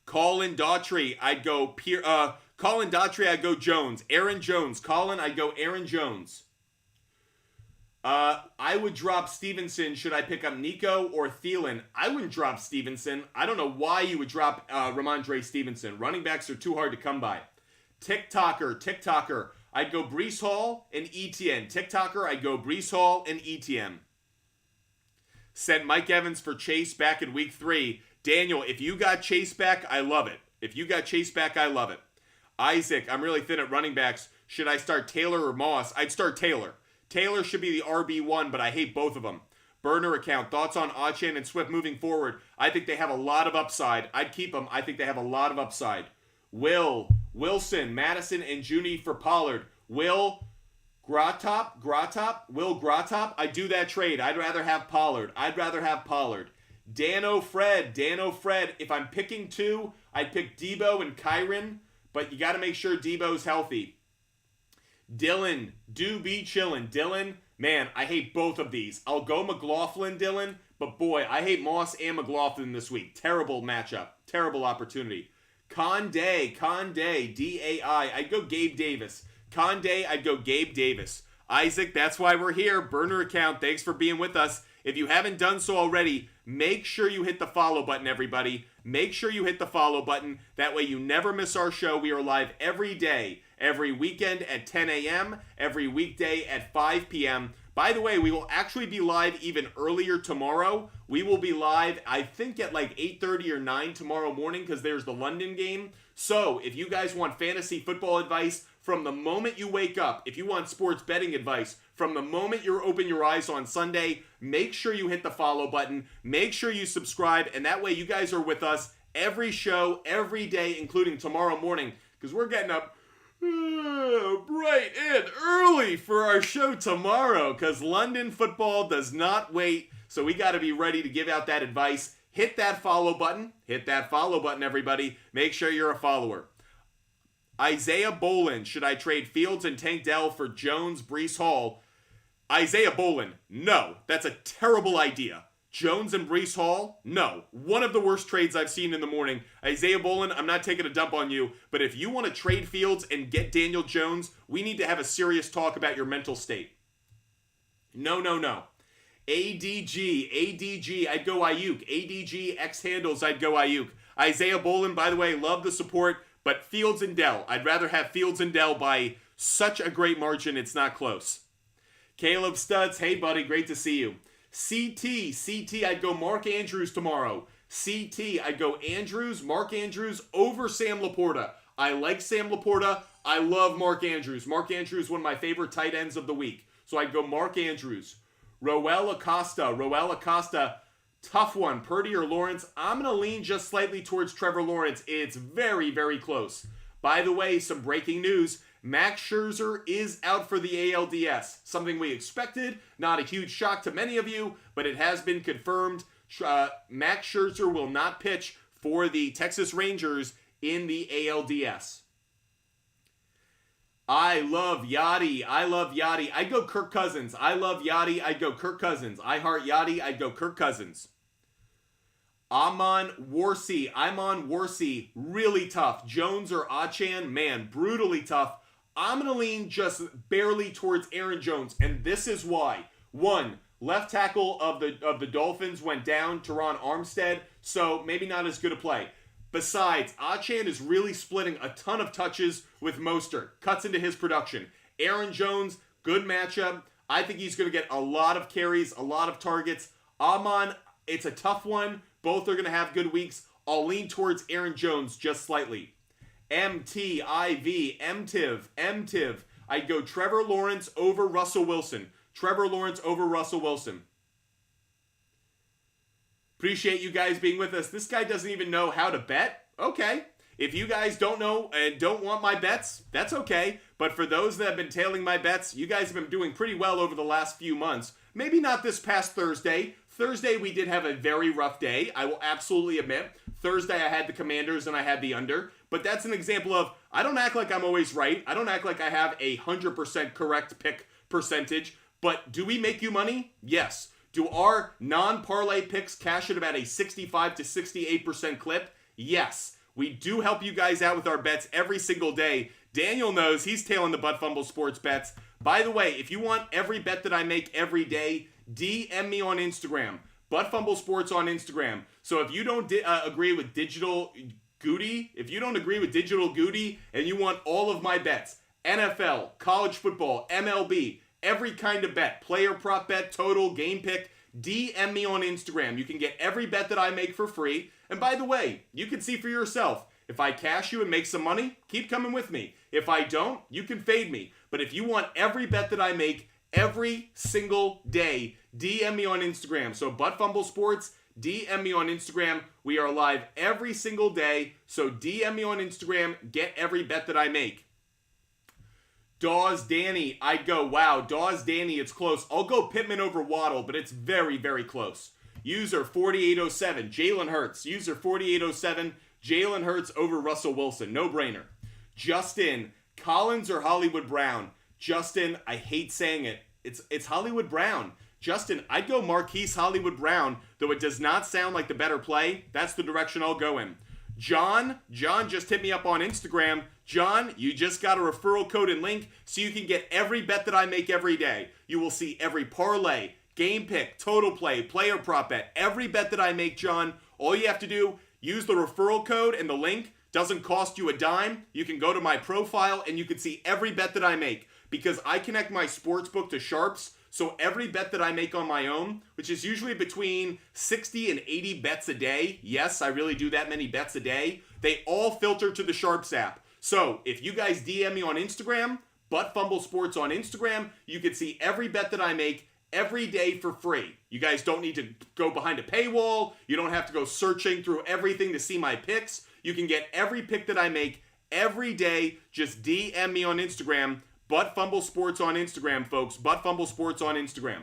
Colin Daughtry, I'd go Colin Daughtry, I'd go Jones. Aaron Jones. Colin, I'd go Aaron Jones. I would drop Stevenson. Should I pick up Nico or Thielen? I wouldn't drop Stevenson. I don't know why you would drop Ramondre Stevenson. Running backs are too hard to come by. TikToker. I'd go Breece Hall and ETN. TikToker, I'd go Breece Hall and ETN. Sent Mike Evans for Chase back in week 3. Daniel, if you got Chase back, I love it. Isaac, I'm really thin at running backs. Should I start Taylor or Moss? I'd start Taylor. Taylor should be the RB1, but I hate both of them. Burner account. Thoughts on Achane and Swift moving forward? I think they have a lot of upside. I'd keep them. I think they have a lot of upside. Wilson, Madison, and Junie for Pollard. Will Grotop. I'd do that trade. I'd rather have Pollard. Dano Fred. If I'm picking two, I'd pick Debo and Kyron, but you got to make sure Debo's healthy. Dylan, do be chillin'. Dylan, man, I hate both of these. I'll go McLaughlin, Dylan, but boy, I hate Moss and McLaughlin this week. Terrible matchup. Terrible opportunity. Conde, D-A-I. I'd go Gabe Davis. I'd go Gabe Davis. Isaac, that's why we're here. Burner account, thanks for being with us. If you haven't done so already, make sure you hit the follow button, everybody. Make sure you hit the follow button. That way you never miss our show. We are live every day, every weekend at 10 a.m., every weekday at 5 p.m. By the way, we will actually be live even earlier tomorrow. We will be live, I think, at like 8:30 or 9 tomorrow morning because there's the London game. So if you guys want fantasy football advice from the moment you wake up, if you want sports betting advice from the moment you open your eyes on Sunday, make sure you hit the follow button. Make sure you subscribe, and that way you guys are with us every show, every day, including tomorrow morning, because we're getting up bright and early for our show tomorrow, because London football does not wait, so we got to be ready to give out that advice. Hit that follow button, everybody. Make sure you're a follower. Isaiah Bolin, should I trade Fields and Tank Dell for Jones, Breece Hall? Isaiah Bolin, no, that's a terrible idea. Jones and Breece Hall, no. One of the worst trades I've seen in the morning. Isaiah Bolin, I'm not taking a dump on you, but if you want to trade Fields and get Daniel Jones, we need to have a serious talk about your mental state. No. ADG, I'd go Ayuk. ADG, X handles, I'd go Ayuk. Isaiah Bolin, by the way, love the support, but Fields and Dell, I'd rather have Fields and Dell by such a great margin, it's not close. Caleb Stutz, hey buddy, great to see you. CT, I'd go Mark Andrews tomorrow. I'd go Mark Andrews over Sam Laporta. I like Sam Laporta. I love Mark Andrews. Mark Andrews, one of my favorite tight ends of the week. So I'd go Mark Andrews. Roel Acosta, tough one. Purdy or Lawrence? I'm going to lean just slightly towards Trevor Lawrence. It's very, very close. By the way, some breaking news. Max Scherzer is out for the ALDS. Something we expected, not a huge shock to many of you, but it has been confirmed. Max Scherzer will not pitch for the Texas Rangers in the ALDS. I love Yachty. I'd go Kirk Cousins. I love Yachty. I'd go Kirk Cousins. I heart Yachty. I'd go Kirk Cousins. I'm on Worsey. Really tough. Jones or Achan, man, brutally tough. I'm going to lean just barely towards Aaron Jones, and this is why. One, left tackle of the Dolphins went down, Teron Armstead, so maybe not as good a play. Besides, Achan is really splitting a ton of touches with Mostert. Cuts into his production. Aaron Jones, good matchup. I think he's going to get a lot of carries, a lot of targets. Amon, it's a tough one. Both are going to have good weeks. I'll lean towards Aaron Jones just slightly. MTIV. I'd go Trevor Lawrence over Russell Wilson. Appreciate you guys being with us. This guy doesn't even know how to bet. Okay. If you guys don't know and don't want my bets, that's okay. But for those that have been tailing my bets, you guys have been doing pretty well over the last few months. Maybe not this past Thursday. Thursday we did have a very rough day. I will absolutely admit. Thursday I had the Commanders and I had the under. But that's an example of, I don't act like I'm always right. I don't act like I have a 100% correct pick percentage. But do we make you money? Yes. Do our non-parlay picks cash at about a 65 to 68% clip? Yes. We do help you guys out with our bets every single day. Daniel knows he's tailing the Butt Fumble Sports bets. By the way, if you want every bet that I make every day, DM me on Instagram. Butt Fumble Sports on Instagram. So if you don't agree with Digital Goody, and you want all of my bets, NFL, college football, MLB, every kind of bet, player prop bet, total, game pick, DM me on Instagram. You can get every bet that I make for free. And by the way, you can see for yourself. If I cash you and make some money, keep coming with me. If I don't, you can fade me. But if you want every bet that I make every single day, DM me on Instagram. So Butt Fumble Sports, DM me on Instagram. We are live every single day. So DM me on Instagram. Get every bet that I make. Dawes Danny, I'd go, wow, Dawes Danny, it's close. I'll go Pittman over Waddle, but it's very, very close. User 4807, Jalen Hurts. User 4807, Jalen Hurts over Russell Wilson. No brainer. Justin, Collins or Hollywood Brown? Justin, I hate saying it. It's Hollywood Brown. Justin, I'd go Marquise Hollywood Brown, though it does not sound like the better play. That's the direction I'll go in. John just hit me up on Instagram. John, you just got a referral code and link so you can get every bet that I make every day. You will see every parlay, game pick, total play, player prop bet, every bet that I make, John. All you have to do, use the referral code and the link. Doesn't cost you a dime. You can go to my profile and you can see every bet that I make because I connect my sportsbook to SHARPZ. So every bet that I make on my own, which is usually between 60 and 80 bets a day, yes, I really do that many bets a day, they all filter to the SHARPZ app. So if you guys DM me on Instagram, Butt Fumble Sports on Instagram, you can see every bet that I make every day for free. You guys don't need to go behind a paywall. You don't have to go searching through everything to see my picks. You can get every pick that I make every day. Just DM me on Instagram. Butt Fumble Sports on Instagram, folks. Butt Fumble Sports on Instagram.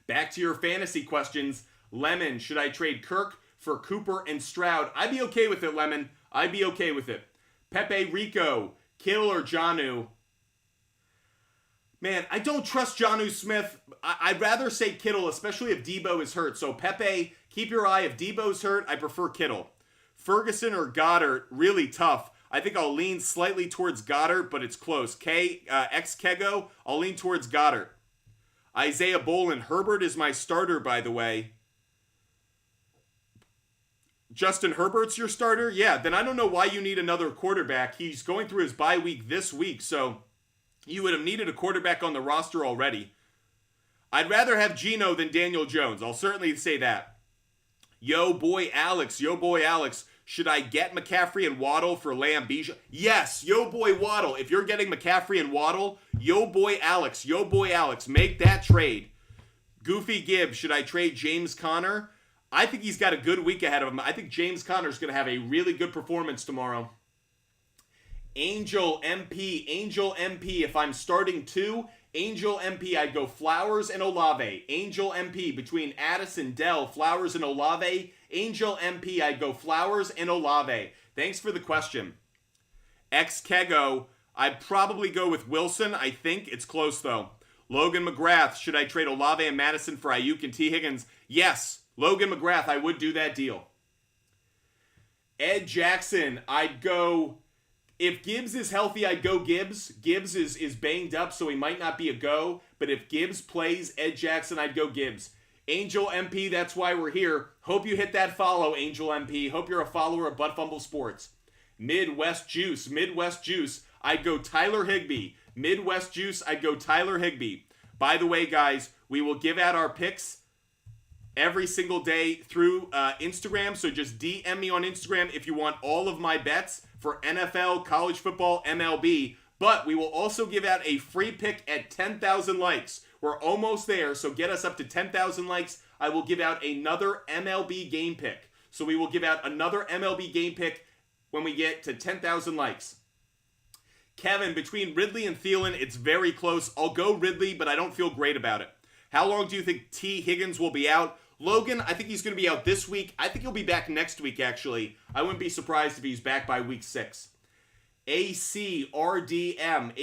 Back to your fantasy questions. Lemon, should I trade Kirk for Cooper and Stroud? I'd be okay with it, Lemon. I'd be okay with it. Pepe Rico, Kittle or Jonnu? Man, I don't trust Jonnu Smith. I'd rather say Kittle, especially if Debo is hurt. So Pepe, keep your eye. If Debo's hurt, I prefer Kittle. Ferguson or Goddard, really tough. I think I'll lean slightly towards Goddard, but it's close. Kego, I'll lean towards Goddard. Isaiah Bolin, Herbert is my starter, by the way. Justin Herbert's your starter? Yeah, then I don't know why you need another quarterback. He's going through his bye week this week, so you would have needed a quarterback on the roster already. I'd rather have Geno than Daniel Jones. I'll certainly say that. Yo, boy, Alex. Should I get McCaffrey and Waddle for Lamb Bijan? Yes, yo boy Waddle. If you're getting McCaffrey and Waddle, yo boy Alex, make that trade. Goofy Gibbs, should I trade James Conner? I think he's got a good week ahead of him. I think James Conner's going to have a really good performance tomorrow. Angel MP. If I'm starting two, Angel MP, I'd go Flowers and Olave. Angel MP between Addison, Dell, Flowers, and Olave. Angel MP, I'd go Flowers and Olave. Thanks for the question. Kego, I'd probably go with Wilson. I think it's close though. Logan McGrath, should I trade Olave and Madison for Ayuk and T. Higgins? Yes, Logan McGrath, I would do that deal. Ed Jackson, I'd go... If Gibbs is healthy, I'd go Gibbs. Gibbs is banged up, so he might not be a go. But if Gibbs plays Ed Jackson, I'd go Gibbs. Angel MP, that's why we're here. Hope you hit that follow, Angel MP. Hope you're a follower of Butt Fumble Sports. Midwest Juice, I'd go Tyler Higbee. Midwest Juice, I'd go Tyler Higbee. By the way, guys, we will give out our picks every single day through Instagram. So just DM me on Instagram if you want all of my bets for NFL, college football, MLB. But we will also give out a free pick at 10,000 likes. We're almost there, so get us up to 10,000 likes. I will give out another MLB game pick. So we will give out another MLB game pick when we get to 10,000 likes. Kevin, between Ridley and Thielen, it's very close. I'll go Ridley, but I don't feel great about it. How long do you think T. Higgins will be out? Logan, I think he's going to be out this week. I think he'll be back next week, actually. I wouldn't be surprised if he's back by week 6. ACRDM.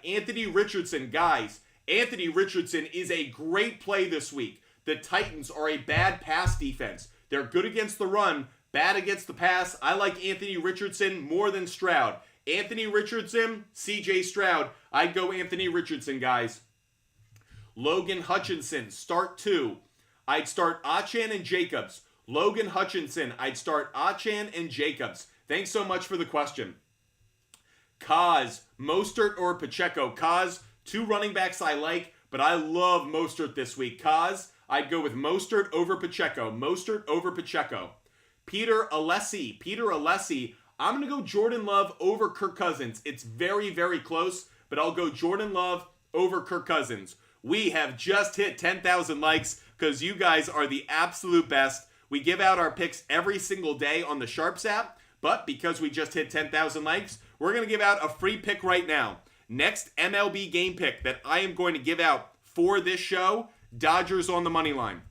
Anthony Richardson, guys. Anthony Richardson is a great play this week. The Titans are a bad pass defense. They're good against the run, bad against the pass. I like Anthony Richardson more than Stroud. Anthony Richardson, CJ Stroud. I'd go Anthony Richardson, guys. Logan Hutchinson, start 2. I'd start Achane and Jacobs. Logan Hutchinson, I'd start Achane and Jacobs. Thanks so much for the question. Kaz, Mostert or Pacheco? Kaz, 2 running backs I like, but I love Mostert this week. Kaz, I'd go with Mostert over Pacheco. Peter Alessi, I'm going to go Jordan Love over Kirk Cousins. It's very, very close, but I'll go Jordan Love over Kirk Cousins. We have just hit 10,000 likes because you guys are the absolute best. We give out our picks every single day on the SHARPZ app, but because we just hit 10,000 likes, we're going to give out a free pick right now. Next MLB game pick that I am going to give out for this show, Dodgers on the money line.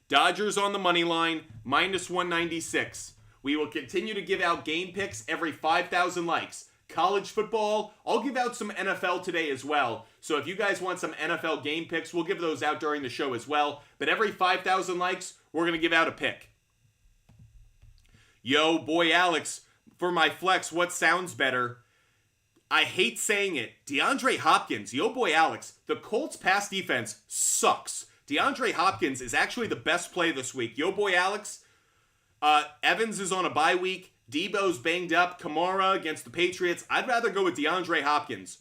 Dodgers on the money line, minus 196. We will continue to give out game picks every 5,000 likes. College football, I'll give out some NFL today as well. So if you guys want some NFL game picks, we'll give those out during the show as well. But every 5,000 likes, we're going to give out a pick. Yo, boy Alex, for my flex, what sounds better? I hate saying it. DeAndre Hopkins, yo boy Alex, the Colts pass defense sucks. DeAndre Hopkins is actually the best play this week. Yo boy Alex, Evans is on a bye week. Debo's banged up. Kamara against the Patriots. I'd rather go with DeAndre Hopkins.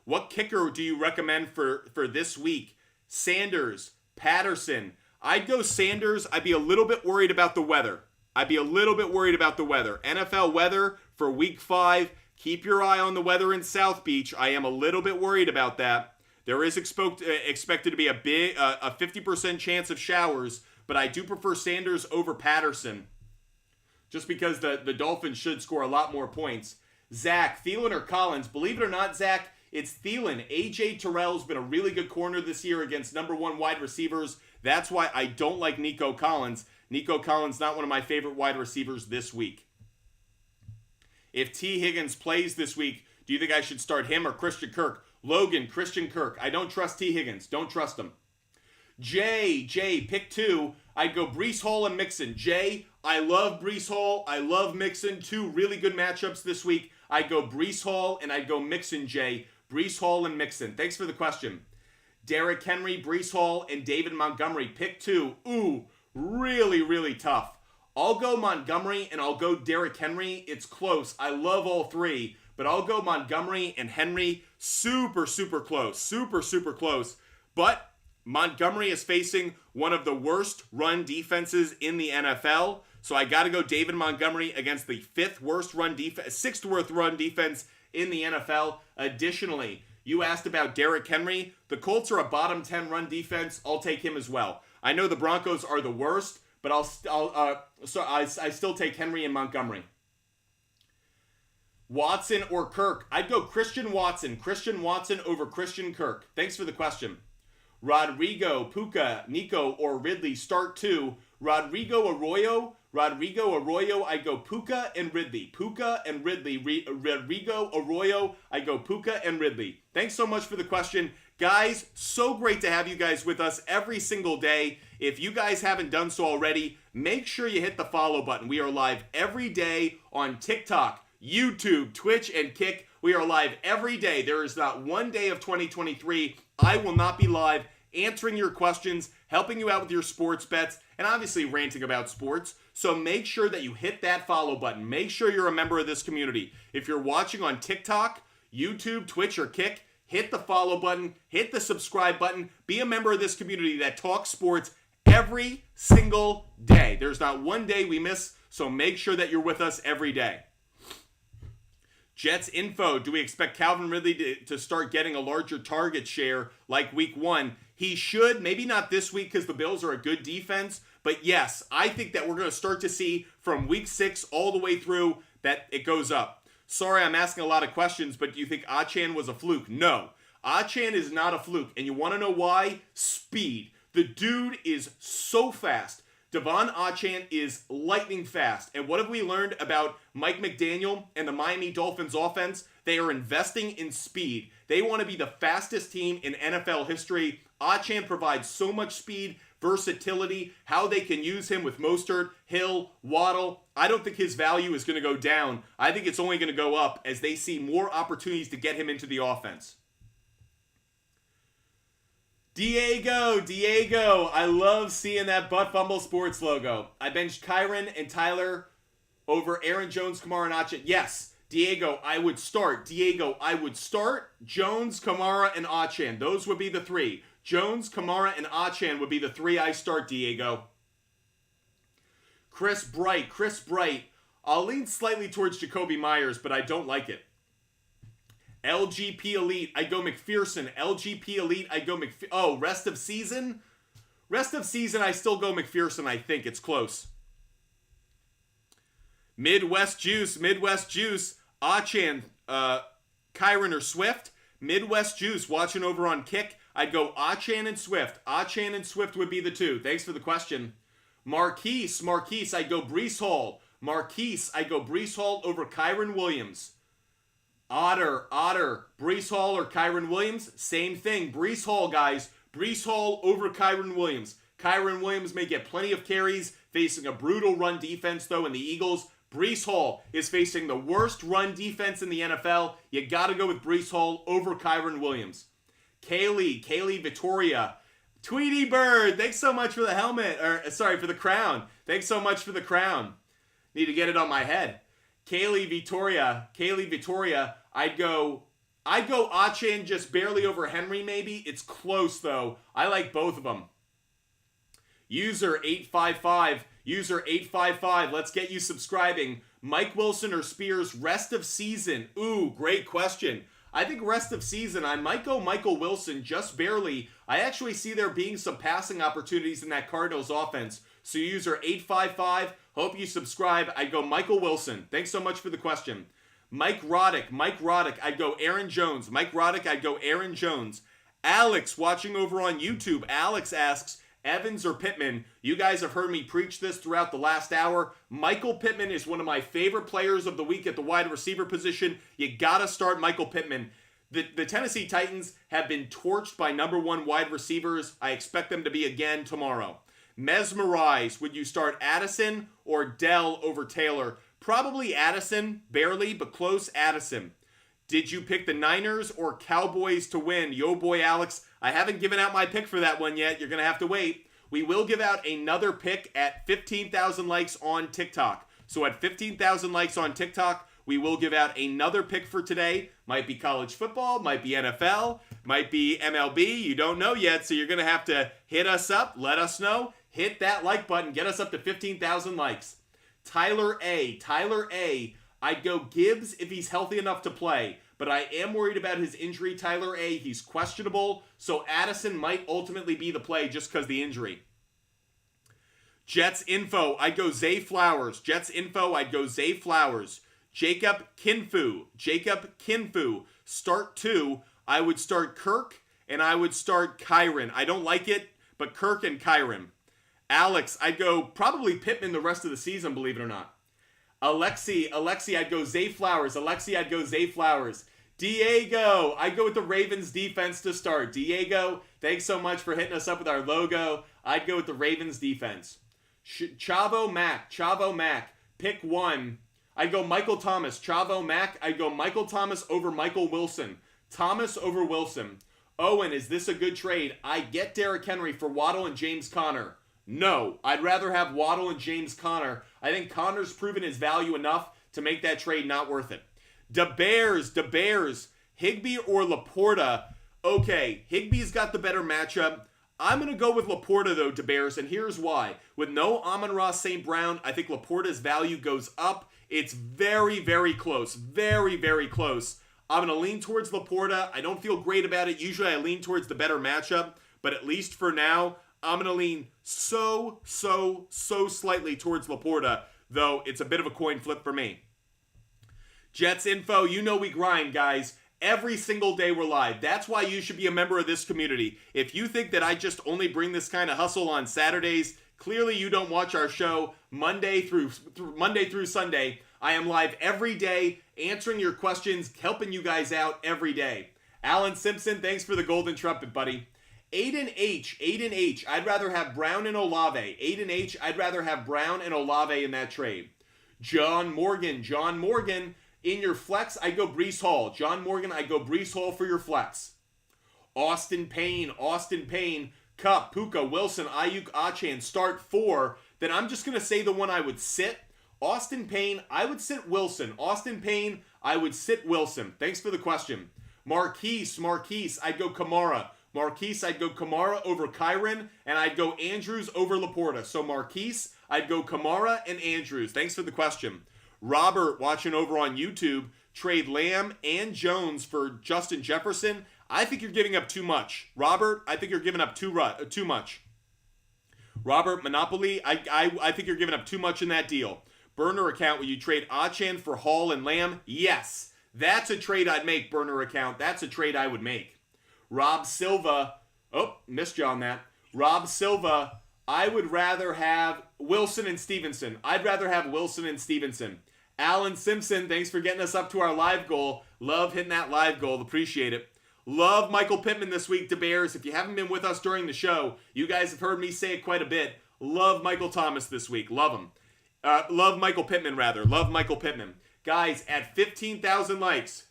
What kicker do you recommend for this week? Sanders, Patterson. I'd go Sanders. I'd be a little bit worried about the weather. NFL weather for week 5. Keep your eye on the weather in South Beach. I am a little bit worried about that. There is expected to be a 50% chance of showers, but I do prefer Sanders over Patterson. Just because the Dolphins should score a lot more points. Zach, Thielen or Collins? Believe it or not, Zach, it's Thielen. A.J. Terrell's been a really good corner this year against number 1 wide receivers. That's why I don't like Nico Collins. Nico Collins not one of my favorite wide receivers this week. If T. Higgins plays this week, do you think I should start him or Christian Kirk? Logan, Christian Kirk. I don't trust T. Higgins. Don't trust him. Jay, pick 2. I'd go Breece Hall and Mixon. Jay, I love Breece Hall. I love Mixon. 2 really good matchups this week. I'd go Breece Hall and I'd go Mixon, Jay. Breece Hall and Mixon. Thanks for the question. Derrick Henry, Breece Hall, and David Montgomery. Pick 2. Ooh, really, really tough. I'll go Montgomery and I'll go Derrick Henry. It's close. I love all 3, but I'll go Montgomery and Henry. Super, super close. Super close. But Montgomery is facing one of the worst run defenses in the NFL. So I got to go David Montgomery against the 6th worst run defense in the NFL. Additionally, you asked about Derrick Henry. The Colts are a bottom 10 run defense. I'll take him as well. I know the Broncos are the worst, but I still take Henry and Montgomery. Watson or Kirk? I'd go Christian Watson. Christian Watson over Christian Kirk. Thanks for the question. Rodrigo, Puka, Nico, or Ridley start 2. Rodrigo Arroyo, I'd go Puka and Ridley. Puka and Ridley. Rodrigo Arroyo, I'd go Puka and Ridley. Thanks so much for the question. Guys, so great to have you guys with us every single day. If you guys haven't done so already, make sure you hit the follow button. We are live every day on TikTok, YouTube, Twitch, and Kick. We are live every day. There is not one day of 2023 I will not be live answering your questions, helping you out with your sports bets, and obviously ranting about sports. So make sure that you hit that follow button. Make sure you're a member of this community. If you're watching on TikTok, YouTube, Twitch, or Kick, hit the follow button, hit the subscribe button. Be a member of this community that talks sports every single day. There's not one day we miss, so make sure that you're with us every day. Jets info. Do we expect Calvin Ridley to start getting a larger target share like week 1? He should. Maybe not this week because the Bills are a good defense. But yes, I think that we're going to start to see from week 6 all the way through that it goes up. Sorry, I'm asking a lot of questions, but do you think Achane was a fluke? No. Achane is not a fluke. And you want to know why? Speed. The dude is so fast. Devon Achane is lightning fast. And what have we learned about Mike McDaniel and the Miami Dolphins offense? They are investing in speed. They want to be the fastest team in NFL history. Achane provides so much speed, versatility, how they can use him with Mostert, Hill, Waddle. I don't think his value is going to go down. I think it's only going to go up as they see more opportunities to get him into the offense. Diego, I love seeing that Butt Fumble Sports logo. I benched Kyren and Tyler over Aaron Jones, Kamara, and Achane. Yes, Diego, I would start. Jones, Kamara, and Achane. Those would be the 3. Jones, Kamara, and Achane would be the 3 I start, Diego. Chris Bright. I'll lean slightly towards Jacoby Myers, but I don't like it. LGP Elite, I go McPherson. LGP Elite, I go McPherson. Oh, rest of season? Rest of season, I still go McPherson, I think. It's close. Midwest Juice. Achane, Kyren or Swift. Midwest Juice, watching over on Kick. I'd go Achane and Swift. Achane and Swift would be the 2. Thanks for the question. Marquise, I'd go Breece Hall. I'd go Breece Hall over Kyren Williams. Otter, Breece Hall or Kyren Williams, same thing. Breece Hall, guys. Breece Hall over Kyren Williams. Kyren Williams may get plenty of carries, facing a brutal run defense, though, in the Eagles. Breece Hall is facing the worst run defense in the NFL. You got to go with Breece Hall over Kyren Williams. Kaylee Vittoria. Tweety Bird, thanks so much for the helmet. For the crown. Thanks so much for the crown. Need to get it on my head. Kaylee Vittoria, I'd go Achane just barely over Henry maybe. It's close though. I like both of them. User 855, let's get you subscribing. Mike Wilson or Spears, rest of season. Ooh, great question. I think rest of season, I might go Michael Wilson just barely. I actually see there being some passing opportunities in that Cardinals offense. So user 855, hope you subscribe. I'd go Michael Wilson. Thanks so much for the question. Mike Roddick, I'd go Aaron Jones. I'd go Aaron Jones. Alex, watching over on YouTube. Alex asks, Evans or Pittman? You guys have heard me preach this throughout the last hour. Michael Pittman is one of my favorite players of the week at the wide receiver position. You gotta start Michael Pittman. The Tennessee Titans have been torched by number 1 wide receivers. I expect them to be again tomorrow. Mesmerize, would you start Addison or Dell over Taylor? Probably Addison, barely, but close Addison. Did you pick the Niners or Cowboys to win? Yo boy Alex, I haven't given out my pick for that one yet. You're going to have to wait. We will give out another pick at 15,000 likes on TikTok. So at 15,000 likes on TikTok, we will give out another pick for today. Might be college football, might be NFL, might be MLB. You don't know yet, so you're going to have to hit us up, let us know. Hit that like button. Get us up to 15,000 likes. Tyler A. I'd go Gibbs if he's healthy enough to play. But I am worried about his injury, Tyler A. He's questionable. So Addison might ultimately be the play just because the injury. Jets info. I'd go Zay Flowers. Jacob Kinfu. Start 2. I would start Kirk and I would start Kyron. I don't like it, but Kirk and Kyron. Alex, I'd go probably Pittman the rest of the season, believe it or not. Alexi, I'd go Zay Flowers. Diego, I'd go with the Ravens defense to start. Diego, thanks so much for hitting us up with our logo. I'd go with the Ravens defense. Chavo Mac, pick 1. I'd go Michael Thomas. Chavo Mac, I'd go Michael Thomas over Michael Wilson. Thomas over Wilson. Owen, is this a good trade? I get Derrick Henry for Waddle and James Conner. No, I'd rather have Waddle and James Conner. I think Conner's proven his value enough to make that trade not worth it. Da Bears, Higbee or Laporta? Okay, Higbee's got the better matchup. I'm going to go with Laporta though, Da Bears, and here's why. With no Amon-Ra St. Brown, I think Laporta's value goes up. It's very, very close. Very, very close. I'm going to lean towards Laporta. I don't feel great about it. Usually I lean towards the better matchup, but at least for now, I'm going to lean so slightly towards Laporta, though it's a bit of a coin flip for me. Jets Info, you know we grind, guys. Every single day we're live. That's why you should be a member of this community. If you think that I just only bring this kind of hustle on Saturdays, clearly you don't watch our show Monday through Sunday. I am live every day, answering your questions, helping you guys out every day. Alan Simpson, thanks for the golden trumpet, buddy. Aiden H, I'd rather have Brown and Olave. Aiden H, I'd rather have Brown and Olave in that trade. John Morgan, in your flex, I go Breece Hall. John Morgan, I go Breece Hall for your flex. Austin Payne, Kupp, Puka, Wilson, Ayuk, Achane, start 4. Then I'm just going to say the one I would sit. Austin Payne, I would sit Wilson. Austin Payne, I would sit Wilson. Thanks for the question. Marquise, I'd go Kamara. I'd go Kamara over Kyron, and I'd go Andrews over Laporta. So Marquise, I'd go Kamara and Andrews. Thanks for the question. Robert, watching over on YouTube, trade Lamb and Jones for Justin Jefferson. I think you're giving up too much. Robert, I think you're giving up too much. Robert Monopoly, I think you're giving up too much in that deal. Burner account, will you trade Achane for Hall and Lamb? Yes. That's a trade I'd make, burner account. That's a trade I would make. Rob Silva, missed you on that. Rob Silva, I would rather have Wilson and Stevenson. Alan Simpson, thanks for getting us up to our live goal. Love hitting that live goal. Appreciate it. Love Michael Pittman this week, to Bears. If you haven't been with us during the show, you guys have heard me say it quite a bit. Love Michael Thomas this week. Love him. Love Michael Pittman, rather. Love Michael Pittman. Guys, at 15,000 likes,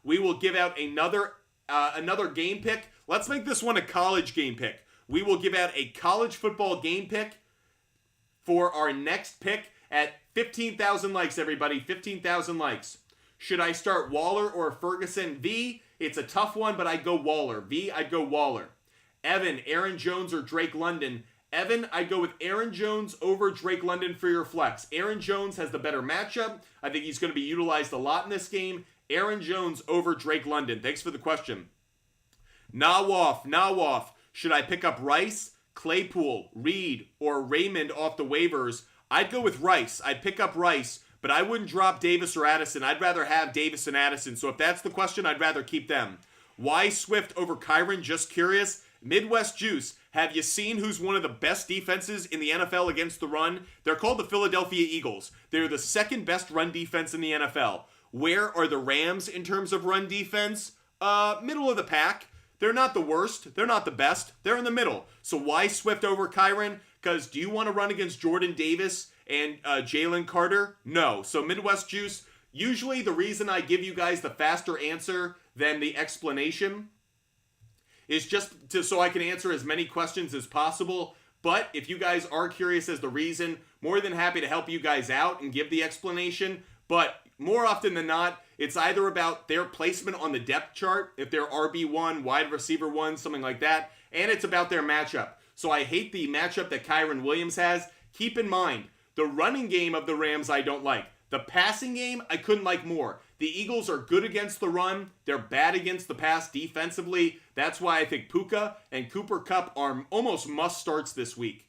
we will give out another game pick. Let's make this one a college game pick. We will give out a college football game pick for our next pick at 15,000 likes, everybody. 15,000 likes. Should I start Waller or Ferguson? V, it's a tough one, but I'd go Waller. V, I'd go Waller. Evan, Aaron Jones or Drake London? Evan, I'd go with Aaron Jones over Drake London for your flex. Aaron Jones has the better matchup. I think he's going to be utilized a lot in this game. Aaron Jones over Drake London. Thanks for the question. Nawaf, should I pick up Rice, Claypool, Reed, or Raymond off the waivers? I'd go with Rice. I'd pick up Rice, but I wouldn't drop Davis or Addison. I'd rather have Davis and Addison. So if that's the question, I'd rather keep them. Why Swift over Kyron? Just curious. Midwest Juice, have you seen who's one of the best defenses in the NFL against the run? They're called the Philadelphia Eagles. They're the second best run defense in the NFL. Where are the Rams in terms of run defense? Middle of the pack. They're not the worst. They're not the best. They're in the middle. So why Swift over Kyron? Because do you want to run against Jordan Davis and Jalen Carter? No. So Midwest Juice, usually the reason I give you guys the faster answer than the explanation is just so I can answer as many questions as possible. But if you guys are curious as the reason, more than happy to help you guys out and give the explanation. But more often than not, it's either about their placement on the depth chart, if they're RB1, wide receiver 1, something like that, and it's about their matchup. So I hate the matchup that Kyron Williams has. Keep in mind, the running game of the Rams I don't like. The passing game I couldn't like more. The Eagles are good against the run. They're bad against the pass defensively. That's why I think Puka and Cooper Kupp are almost must-starts this week.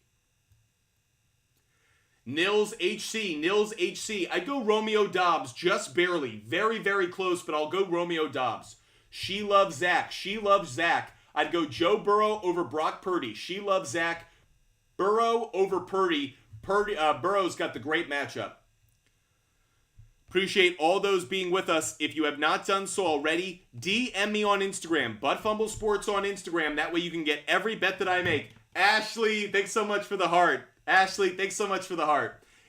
Nils HC. I'd go Romeo Dobbs, just barely. Very, very close, but I'll go Romeo Dobbs. She loves Zach. I'd go Joe Burrow over Brock Purdy. She loves Zach. Burrow over Purdy. Burrow's got the great matchup. Appreciate all those being with us. If you have not done so already, DM me on Instagram. Butt Sports on Instagram. That way you can get every bet that I make. Ashley, thanks so much for the heart.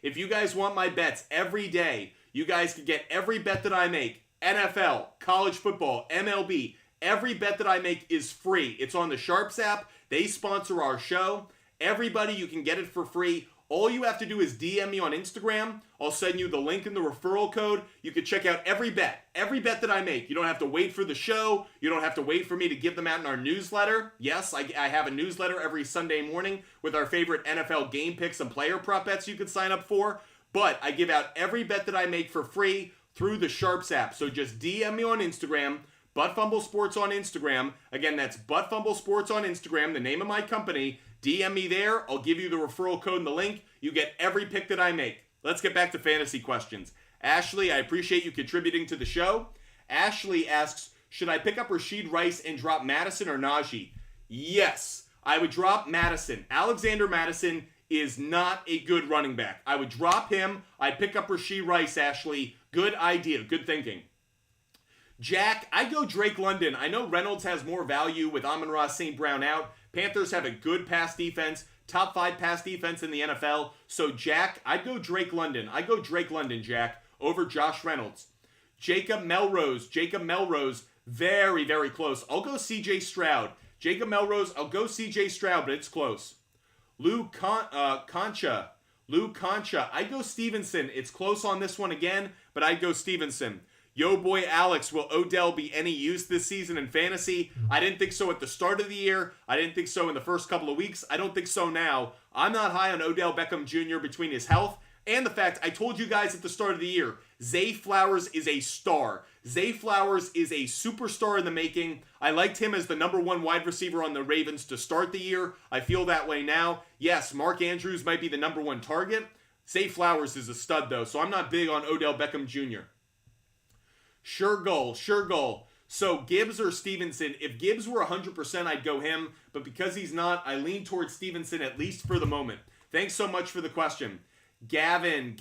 If you guys want my bets every day, you guys can get every bet that I make. NFL, college football, MLB. Every bet that I make is free. It's on the SHARPZ app. They sponsor our show. Everybody, you can get it for free. All you have to do is DM me on Instagram. I'll send you the link and the referral code. You can check out every bet that I make. You don't have to wait for the show. You don't have to wait for me to give them out in our newsletter. Yes, I have a newsletter every Sunday morning with our favorite NFL game picks and player prop bets you can sign up for. But I give out every bet that I make for free through the SHARPZ app. So just DM me on Instagram. Butt Sports on Instagram. Again, that's Butt Sports on Instagram, the name of my company. DM me there. I'll give you the referral code and the link. You get every pick that I make. Let's get back to fantasy questions. Ashley, I appreciate you contributing to the show. Ashley asks, should I pick up Rashid Rice and drop Madison or Najee? Yes, I would drop Madison. Alexander Madison is not a good running back. I would drop him. I'd pick up Rashid Rice, Ashley. Good idea. Good thinking. Jack, I go Drake London. I know Reynolds has more value with Amon-Ra St. Brown out. Panthers have a good pass defense, top 5 pass defense in the NFL. So, Jack, I'd go Drake London. Jack, over Josh Reynolds. Jacob Melrose, very, very close. I'll go C.J. Stroud. I'll go C.J. Stroud, but it's close. Lou Concha, I'd go Stevenson. It's close on this one again, but I'd go Stevenson. Yo boy Alex, will Odell be any use this season in fantasy? I didn't think so at the start of the year. I didn't think so in the first couple of weeks. I don't think so now. I'm not high on Odell Beckham Jr. between his health and the fact I told you guys at the start of the year, Zay Flowers is a star. Zay Flowers is a superstar in the making. I liked him as the number 1 wide receiver on the Ravens to start the year. I feel that way now. Yes, Mark Andrews might be the number 1 target. Zay Flowers is a stud though, so I'm not big on Odell Beckham Jr. Sure goal. So Gibbs or Stevenson? If Gibbs were 100%, I'd go him. But because he's not, I lean towards Stevenson, at least for the moment. Thanks so much for the question. Gavin,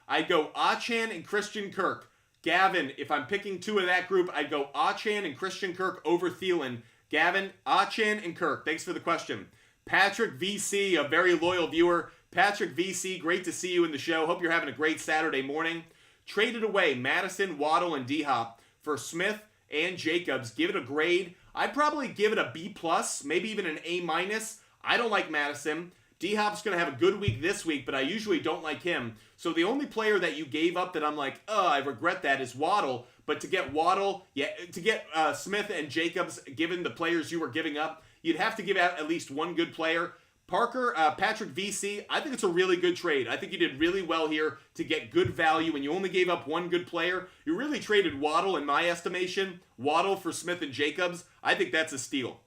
I'd go Achan and Christian Kirk. Gavin, if I'm picking 2 of that group, I'd go Achan and Christian Kirk over Thielen. Gavin, Achan and Kirk. Thanks for the question. Patrick VC, a very loyal viewer. Patrick VC, great to see you in the show. Hope you're having a great Saturday morning. Traded away Madison, Waddle, and D-Hop for Smith and Jacobs. Give it a grade. I'd probably give it a B+, maybe even an A-. I don't like Madison. D-Hop's going to have a good week this week, but I usually don't like him. So the only player that you gave up that I'm like, I regret that is Waddle. But to get Waddle, to get Smith and Jacobs, given the players you were giving up, you'd have to give out at least one good player. Patrick VC, I think it's a really good trade. I think you did really well here to get good value, and you only gave up one good player. You really traded Waddle, in my estimation. Waddle for Smith and Jacobs. I think that's a steal.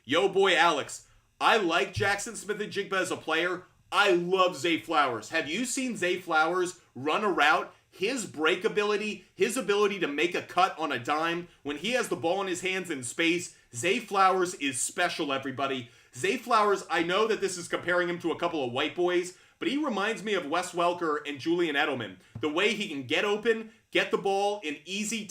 Yo boy Alex, I like Jackson Smith-Njigba as a player. I love Zay Flowers. Have you seen Zay Flowers run a route? His break ability, his ability to make a cut on a dime, when he has the ball in his hands in space, Zay Flowers is special, everybody. Zay Flowers, I know that this is comparing him to a couple of white boys, but he reminds me of Wes Welker and Julian Edelman. The way he can get open, get the ball in easy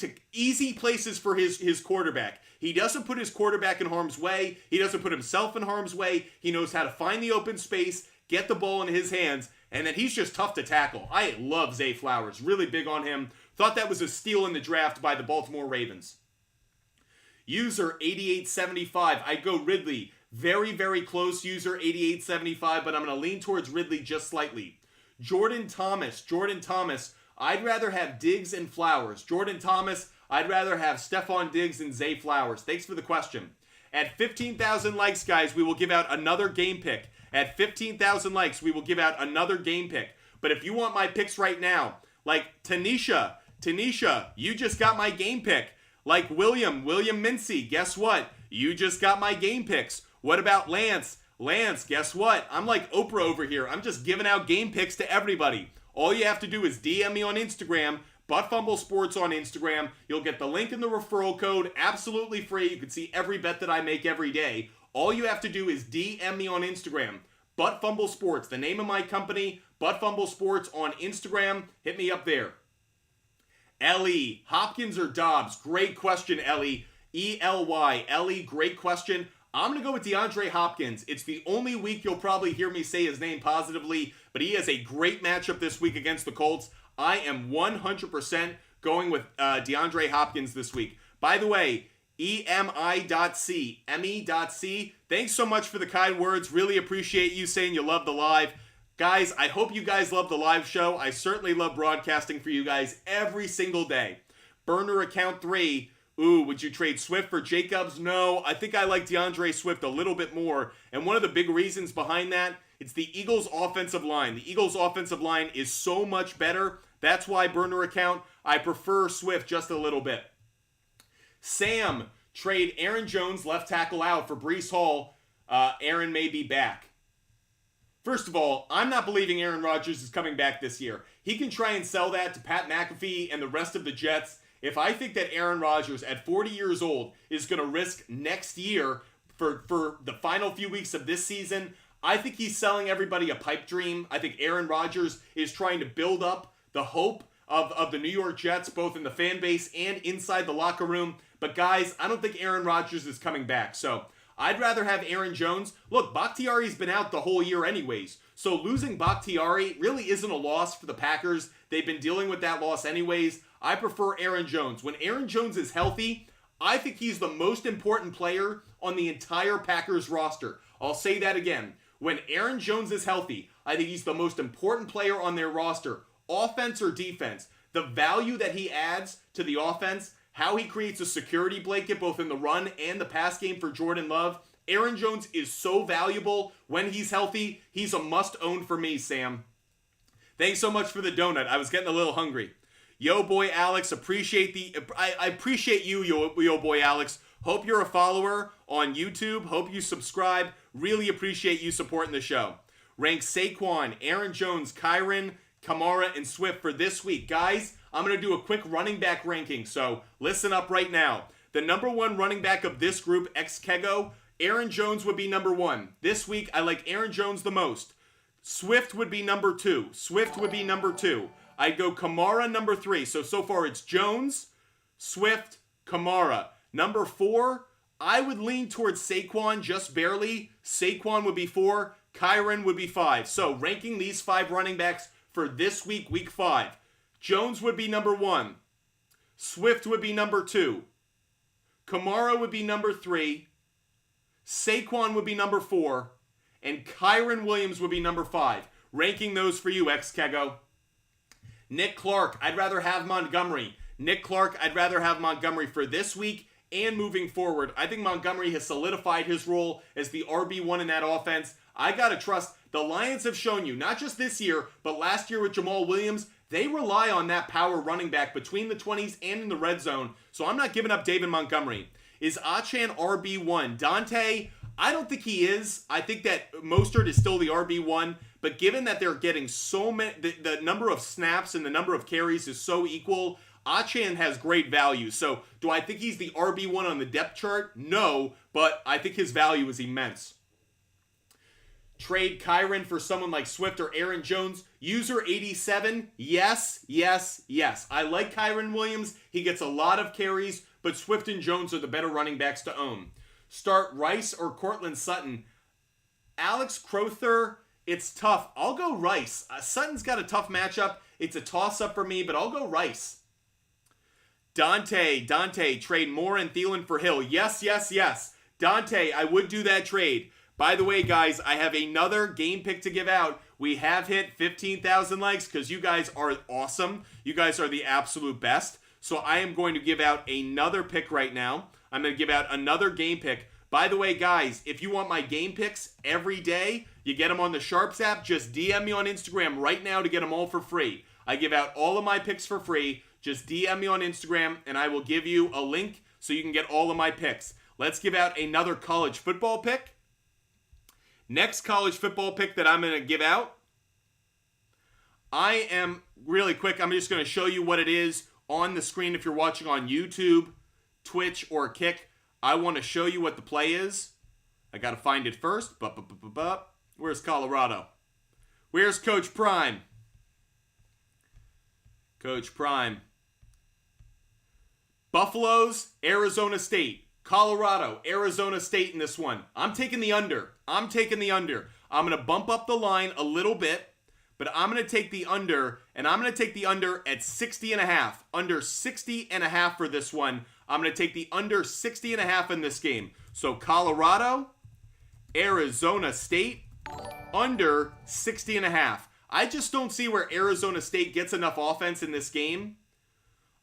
places for his quarterback. He doesn't put his quarterback in harm's way. He doesn't put himself in harm's way. He knows how to find the open space, get the ball in his hands, and then he's just tough to tackle. I love Zay Flowers. Really big on him. Thought that was a steal in the draft by the Baltimore Ravens. User 8875. I'd go Ridley. Very, very close, user 8875, but I'm going to lean towards Ridley just slightly. Jordan Thomas. I'd rather have Diggs and Flowers. Jordan Thomas, I'd rather have Stephon Diggs and Zay Flowers. Thanks for the question. At 15,000 likes, guys, we will give out another game pick. At 15,000 likes, we will give out another game pick. But if you want my picks right now, like Tanisha, you just got my game pick. Like William Mincy, guess what? You just got my game picks. What about Lance? Lance, guess what? I'm like Oprah over here. I'm just giving out game picks to everybody. All you have to do is DM me on Instagram, Butt Fumble Sports on Instagram. You'll get the link in the referral code, absolutely free. You can see every bet that I make every day. All you have to do is DM me on Instagram, Butt Fumble Sports, the name of my company, Butt Fumble Sports on Instagram. Hit me up there. Ellie, Hopkins or Dobbs? Great question, Ellie. E-L-Y. Ellie, great question. I'm going to go with DeAndre Hopkins. It's the only week you'll probably hear me say his name positively, but he has a great matchup this week against the Colts. I am 100% going with DeAndre Hopkins this week. By the way, EMI.C, ME.C, thanks so much for the kind words. Really appreciate you saying you love the live. Guys, I hope you guys love the live show. I certainly love broadcasting for you guys every single day. Burner account 3. Ooh, would you trade Swift for Jacobs? No, I think I like DeAndre Swift a little bit more. And one of the big reasons behind that, it's the Eagles' offensive line. The Eagles' offensive line is so much better. That's why, burner account, I prefer Swift just a little bit. Sam, trade Aaron Jones, left tackle out for Breece Hall. Aaron may be back. First of all, I'm not believing Aaron Rodgers is coming back this year. He can try and sell that to Pat McAfee and the rest of the Jets. If I think that Aaron Rodgers at 40 years old is going to risk next year for the final few weeks of this season, I think he's selling everybody a pipe dream. I think Aaron Rodgers is trying to build up the hope of the New York Jets, both in the fan base and inside the locker room. But guys, I don't think Aaron Rodgers is coming back. So I'd rather have Aaron Jones. Look, Bakhtiari's been out the whole year anyways. So losing Bakhtiari really isn't a loss for the Packers. They've been dealing with that loss anyways. I prefer Aaron Jones. When Aaron Jones is healthy, I think he's the most important player on the entire Packers roster. I'll say that again. When Aaron Jones is healthy, I think he's the most important player on their roster. Offense or defense. The value that he adds to the offense, how he creates a security blanket both in the run and the pass game for Jordan Love. Aaron Jones is so valuable when he's healthy. He's a must-own for me, Sam. Thanks so much for the donut. I was getting a little hungry. Yo, boy, Alex, I appreciate you, yo, boy, Alex. Hope you're a follower on YouTube. Hope you subscribe. Really appreciate you supporting the show. Rank Saquon, Aaron Jones, Kyren, Kamara, and Swift for this week. Guys, I'm going to do a quick running back ranking, so listen up right now. The number one running back of this group, ex-Kego, Aaron Jones would be number 1. This week, I like Aaron Jones the most. Swift would be number 2. I'd go Kamara number 3. So far it's Jones, Swift, Kamara. Number 4, I would lean towards Saquon just barely. Saquon would be 4. Kyren would be 5. So ranking these 5 running backs for this week, week 5. Jones would be number 1. Swift would be number 2. Kamara would be number 3. Saquon would be number 4. And Kyren Williams would be number 5. Ranking those for you, ex-Kego. Nick Clark, I'd rather have Montgomery. For this week and moving forward. I think Montgomery has solidified his role as the RB1 in that offense. I got to trust. The Lions have shown you, not just this year, but last year with Jamal Williams, they rely on that power running back between the 20s and in the red zone. So I'm not giving up David Montgomery. Is Achane RB1? Dante, I don't think he is. I think that Mostert is still the RB1. But given that they're getting so many, the number of snaps and the number of carries is so equal, Achane has great value. So do I think he's the RB1 on the depth chart? No, but I think his value is immense. Trade Kyren for someone like Swift or Aaron Jones. User 87, yes. I like Kyren Williams. He gets a lot of carries, but Swift and Jones are the better running backs to own. Start Rice or Cortland Sutton. Alex Crowther, it's tough. I'll go Rice. Sutton's got a tough matchup. It's a toss-up for me, but I'll go Rice. Dante, trade Moore and Thielen for Hill. Yes. Dante, I would do that trade. By the way, guys, I have another game pick to give out. We have hit 15,000 likes because you guys are awesome. You guys are the absolute best. So I am going to give out another pick right now. I'm going to give out another game pick. By the way, guys, if you want my game picks every day, you get them on the SHARPZ app. Just DM me on Instagram right now to get them all for free. I give out all of my picks for free. Just DM me on Instagram, and I will give you a link so you can get all of my picks. Let's give out another college football pick. Next college football pick that I'm going to give out. I am really quick. I'm just going to show you what it is on the screen if you're watching on YouTube, Twitch, or Kick. I want to show you what the play is. I got to find it first. Where's Colorado? Where's Coach Prime? Coach Prime. Buffaloes, Arizona State. Colorado, Arizona State in this one. I'm taking the under. I'm going to bump up the line a little bit, but I'm going to take the under, and I'm going to take the under at 60.5. Under 60.5 for this one. I'm going to take the under 60.5 in this game. So Colorado, Arizona State, under 60.5. I just don't see where Arizona State gets enough offense in this game.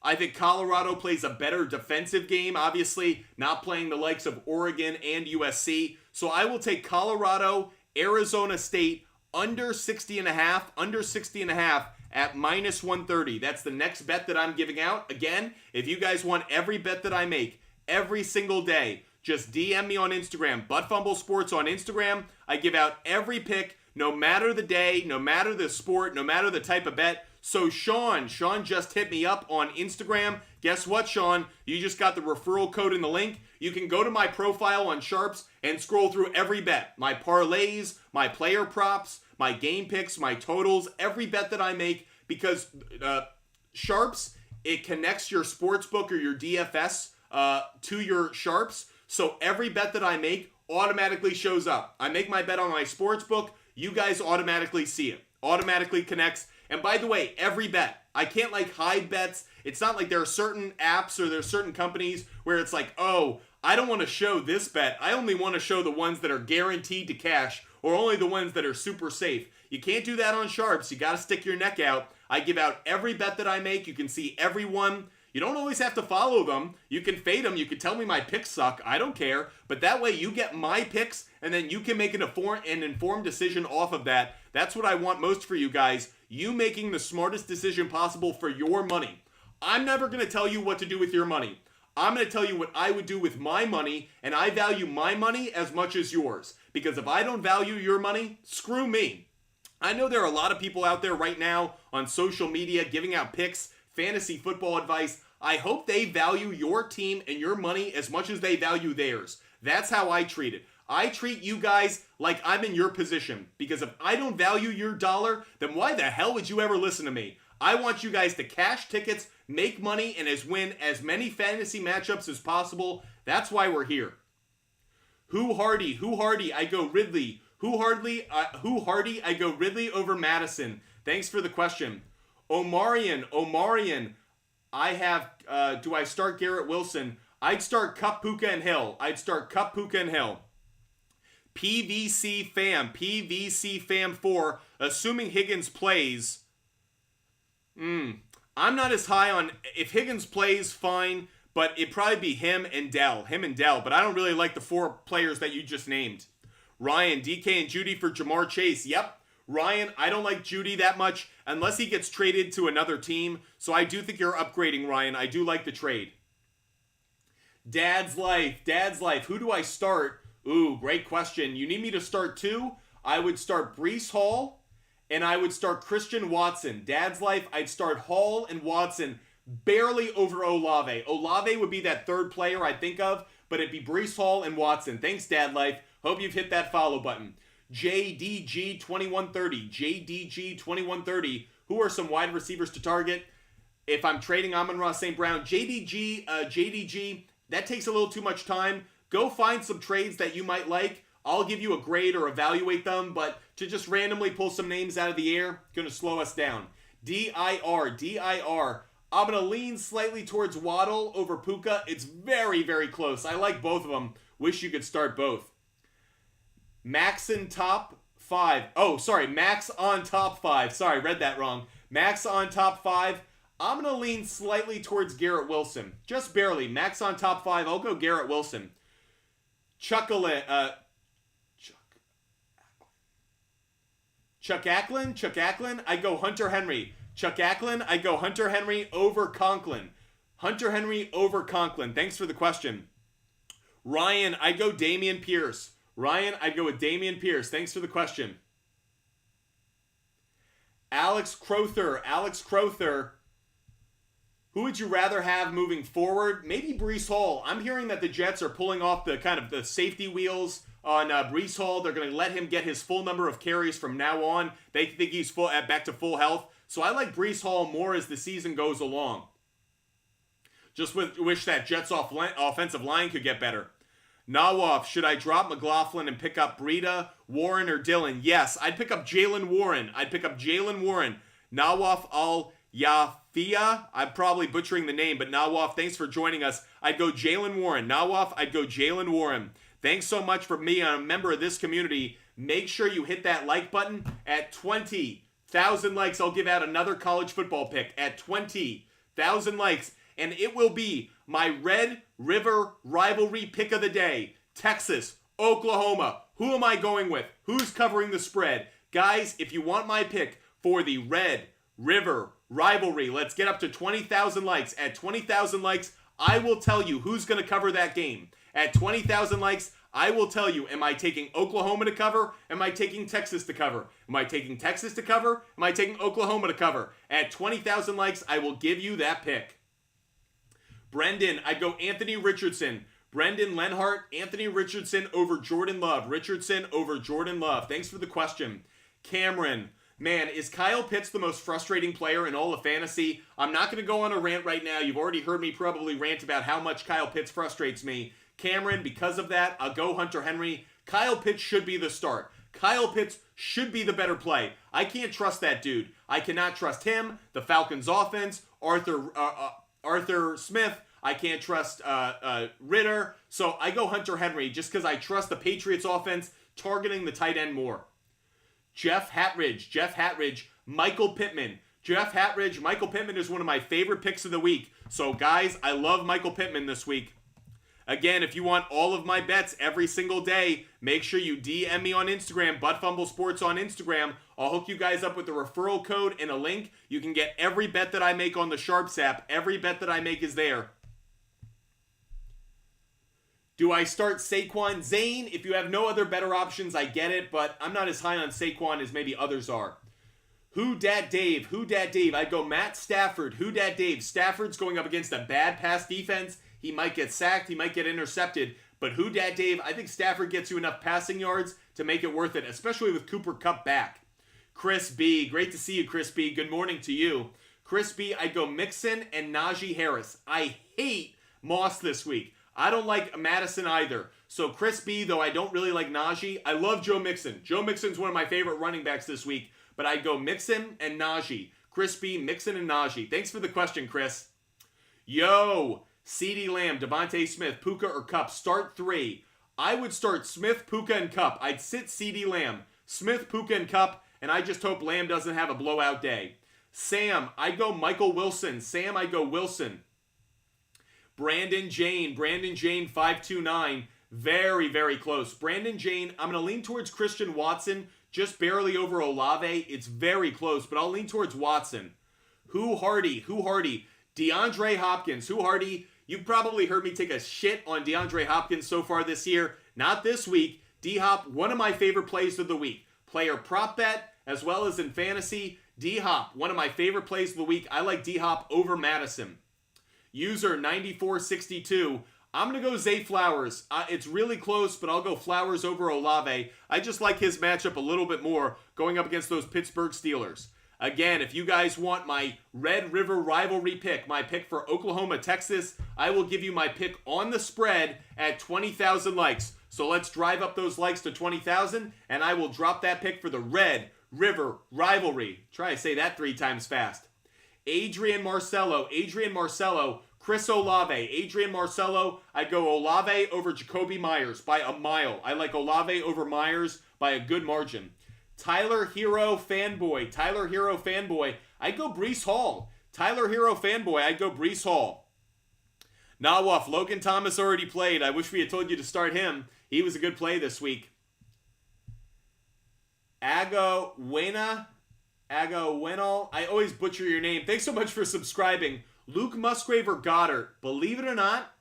I think Colorado plays a better defensive game, obviously not playing the likes of Oregon and USC. So I will take Colorado, Arizona State, under 60.5, at minus 130. That's the next bet that I'm giving out. Again, if you guys want every bet that I make every single day, just DM me on Instagram, ButtFumble Sports on Instagram. I give out every pick, no matter the day, no matter the sport, no matter the type of bet. So Sean just hit me up on Instagram. Guess what, Sean? You just got the referral code in the link. You can go to my profile on SHARPZ and scroll through every bet. My parlays, my player props, my game picks, my totals, every bet that I make, because SHARPZ, it connects your sportsbook or your DFS to your SHARPZ. So every bet that I make automatically shows up. I make my bet on my sportsbook. You guys automatically see it. Automatically connects. And by the way, every bet, I can't hide bets. It's not like there are certain apps or there are certain companies where it's like, oh, I don't want to show this bet. I only want to show the ones that are guaranteed to cash, or only the ones that are super safe. You can't do that on SHARPZ. You got to stick your neck out. I give out every bet that I make. You can see every one. You don't always have to follow them. You can fade them. You can tell me my picks suck. I don't care. But that way you get my picks, and then you can make an informed decision off of that. That's what I want most for you guys. You making the smartest decision possible for your money. I'm never going to tell you what to do with your money. I'm going to tell you what I would do with my money, and I value my money as much as yours. Because if I don't value your money, screw me. I know there are a lot of people out there right now on social media giving out picks, fantasy football advice. I hope they value your team and your money as much as they value theirs. That's how I treat it. I treat you guys like I'm in your position, because if I don't value your dollar, then why the hell would you ever listen to me? I want you guys to cash tickets, make money, and win as many fantasy matchups as possible. That's why we're here. Who Hardy, I go Ridley. Who Hardy, I go Ridley over Madison. Thanks for the question. Omarion, I have, do I start Garrett Wilson? I'd start Kupp, Puka, and Hill. PVC Fam 4, assuming Higgins plays. I'm not as high on, if Higgins plays, fine, but it'd probably be him and Dell, but I don't really like the four players that you just named. Ryan, DK, and Judy for Jamar Chase. Yep. Ryan, I don't like Judy that much unless he gets traded to another team. So I do think you're upgrading, Ryan. I do like the trade. Dad's Life. Who do I start? Ooh, great question. You need me to start two? I would start Breece Hall, and I would start Christian Watson. Dad's Life, I'd start Hall and Watson barely over Olave. Olave would be that third player I think of, but it'd be Breece Hall and Watson. Thanks, Dad Life. Hope you've hit that follow button. JDG2130. Who are some wide receivers to target? If I'm trading Amon-Ra St. Brown, JDG, that takes a little too much time. Go find some trades that you might like. I'll give you a grade or evaluate them, but to just randomly pull some names out of the air, going to slow us down. DIR. I'm going to lean slightly towards Waddle over Puka. It's very, very close. I like both of them. Wish you could start both. Max on top 5. Max on top 5. Sorry, read that wrong. Max on top 5. I'm going to lean slightly towards Garrett Wilson. Just barely. Max on top 5. I'll go Garrett Wilson. Chuck Acklin. I go Hunter Henry. I go Hunter Henry over Conklin. Thanks for the question. Ryan, I go Dameon Pierce. Ryan, I'd go with Damian Pierce. Thanks for the question. Alex Crowther. Who would you rather have moving forward? Maybe Breece Hall. I'm hearing that the Jets are pulling off the kind of the safety wheels on Breece Hall. They're going to let him get his full number of carries from now on. They think he's back to full health. So I like Breece Hall more as the season goes along. Just wish that Jets offensive line could get better. Nawaf, should I drop McLaughlin and pick up Breida, Warren, or Dillon? Yes, I'd pick up Jalen Warren. Nawaf Al-Yafia. I'm probably butchering the name, but Nawaf, thanks for joining us. I'd go Jalen Warren. Thanks so much for being a member of this community. Make sure you hit that like button. At 20,000 likes, I'll give out another college football pick. At 20,000 likes. And it will be my Red River rivalry pick of the day. Texas, Oklahoma. Who am I going with? Who's covering the spread? Guys, if you want my pick for the Red River rivalry, let's get up to 20,000 likes. At 20,000 likes, I will tell you who's going to cover that game. At 20,000 likes, I will tell you, am I taking Oklahoma to cover? Am I taking Texas to cover? Am I taking Texas to cover? Am I taking Oklahoma to cover? At 20,000 likes, I will give you that pick. Brendan, I'd go Anthony Richardson. Brendan Lenhart, Anthony Richardson over Jordan Love. Thanks for the question. Cameron, man, is Kyle Pitts the most frustrating player in all of fantasy? I'm not going to go on a rant right now. You've already heard me probably rant about how much Kyle Pitts frustrates me. Cameron, because of that, I'll go Hunter Henry. Kyle Pitts should be the start. Kyle Pitts should be the better play. I can't trust that dude. I cannot trust him, the Falcons offense, Arthur Smith. I can't trust Ritter. So I go Hunter Henry just because I trust the Patriots offense targeting the tight end more. Jeff Hatridge, Michael Pittman. Michael Pittman is one of my favorite picks of the week. So guys, I love Michael Pittman this week. Again, if you want all of my bets every single day, make sure you DM me on Instagram, ButtFumbleSports on Instagram. I'll hook you guys up with the referral code and a link. You can get every bet that I make on the SHARPZ app. Every bet that I make is there. Do I start Saquon? Zane, if you have no other better options, I get it, but I'm not as high on Saquon as maybe others are. Who dat Dave? I'd go Matt Stafford. Who dat Dave? Stafford's going up against a bad pass defense. He might get sacked. He might get intercepted. But who dat Dave? I think Stafford gets you enough passing yards to make it worth it, especially with Cooper Kupp back. Chris B. Great to see you, Chris B. Good morning to you. Chris B. I'd go Mixon and Najee Harris. I hate Moss this week. I don't like Madison either. So Chris B., though I don't really like Najee, I love Joe Mixon. Joe Mixon's one of my favorite running backs this week. But I'd go Mixon and Najee. Chris B., Mixon, and Najee. Thanks for the question, Chris. Yo, CeeDee Lamb, Devontae Smith, Puka, or Kupp. Start three. I would start Smith, Puka, and Kupp. I'd sit CeeDee Lamb, Smith, Puka, and Kupp, and I just hope Lamb doesn't have a blowout day. Sam, I'd go Michael Wilson. I'd go Wilson. Brandon Jane, 529. Very, very close. Brandon Jane, I'm going to lean towards Christian Watson, just barely over Olave. It's very close, but I'll lean towards Watson. Who Hardy? DeAndre Hopkins. Who Hardy? You've probably heard me take a shit on DeAndre Hopkins so far this year. Not this week. D-Hop, one of my favorite plays of the week. Player prop bet, as well as in fantasy. D-Hop, one of my favorite plays of the week. I like D-Hop over Madison. User 9462. I'm going to go Zay Flowers. It's really close, but I'll go Flowers over Olave. I just like his matchup a little bit more going up against those Pittsburgh Steelers. Again, if you guys want my Red River rivalry pick, my pick for Oklahoma, Texas, I will give you my pick on the spread at 20,000 likes. So let's drive up those likes to 20,000, and I will drop that pick for the Red River rivalry. Try to say that 3 times fast. Adrian Marcello, Chris Olave. Adrian Marcello, I'd go Olave over Jacoby Myers by a mile. I like Olave over Myers by a good margin. Tyler Hero fanboy, I'd go Breece Hall. I'd go Breece Hall. Nawaf, Logan Thomas already played. I wish we had told you to start him. He was a good play this week. Agowena, I always butcher your name. Thanks so much for subscribing. Luke Musgrave or Goddard. Believe it or not,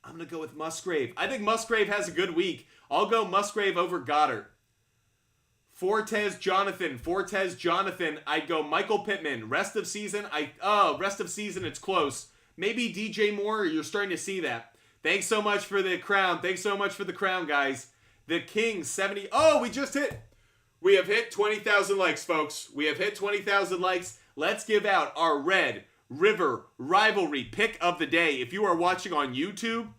I'm going to go with Musgrave. I think Musgrave has a good week. I'll go Musgrave over Goddard. Fortes Jonathan, I'd go Michael Pittman. Rest of season, it's close. Maybe DJ Moore, you're starting to see that. Thanks so much for the crown. Guys. The King, 70. Oh, we have hit 20,000 likes, folks. We have hit 20,000 likes. Let's give out our Red River Rivalry pick of the day. If you are watching on YouTube,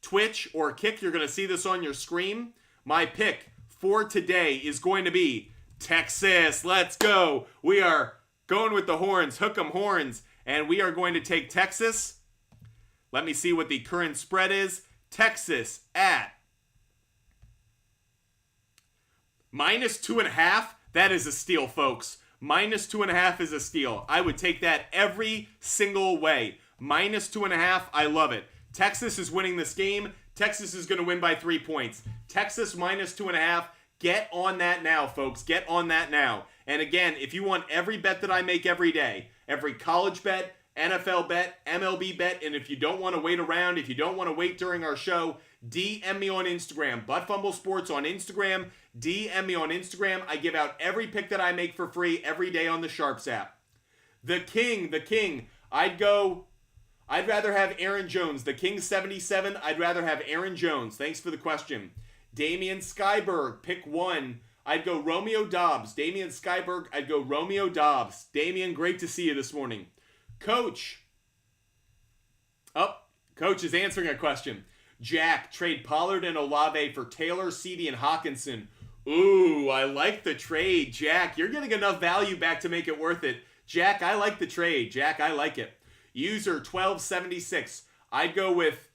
Twitch, or Kick, you're going to see this on your screen. My pick for today is going to be Texas. Let's go. We are going with the horns. Hook 'em horns. And we are going to take Texas. Let me see what the current spread is. Texas at -2.5. That is a steal, folks. -2.5 is a steal. I would take that every single way. -2.5. I love it. Texas is winning this game. Texas is going to win by 3 points. Texas -2.5. Get on that now, folks. Get on that now. And again, if you want every bet that I make every day, every college bet, NFL bet, MLB bet, and if you don't want to wait around, if you don't want to wait during our show, DM me on Instagram. Butt Fumble Sports on Instagram. DM me on Instagram. I give out every pick that I make for free every day on the SHARPZ app. The King. I'd rather have Aaron Jones. The King 77. I'd rather have Aaron Jones. Thanks for the question. Damian Skyberg, pick 1. I'd go Romeo Dobbs. Damian Skyberg, I'd go Romeo Dobbs. Damian, great to see you this morning. Coach. Oh, Coach is answering a question. Jack, trade Pollard and Olave for Taylor, Ceedee, and Hawkinson. Ooh, I like the trade. Jack, you're getting enough value back to make it worth it. Jack, I like the trade. Jack, I like it. User 1276. I'd go with,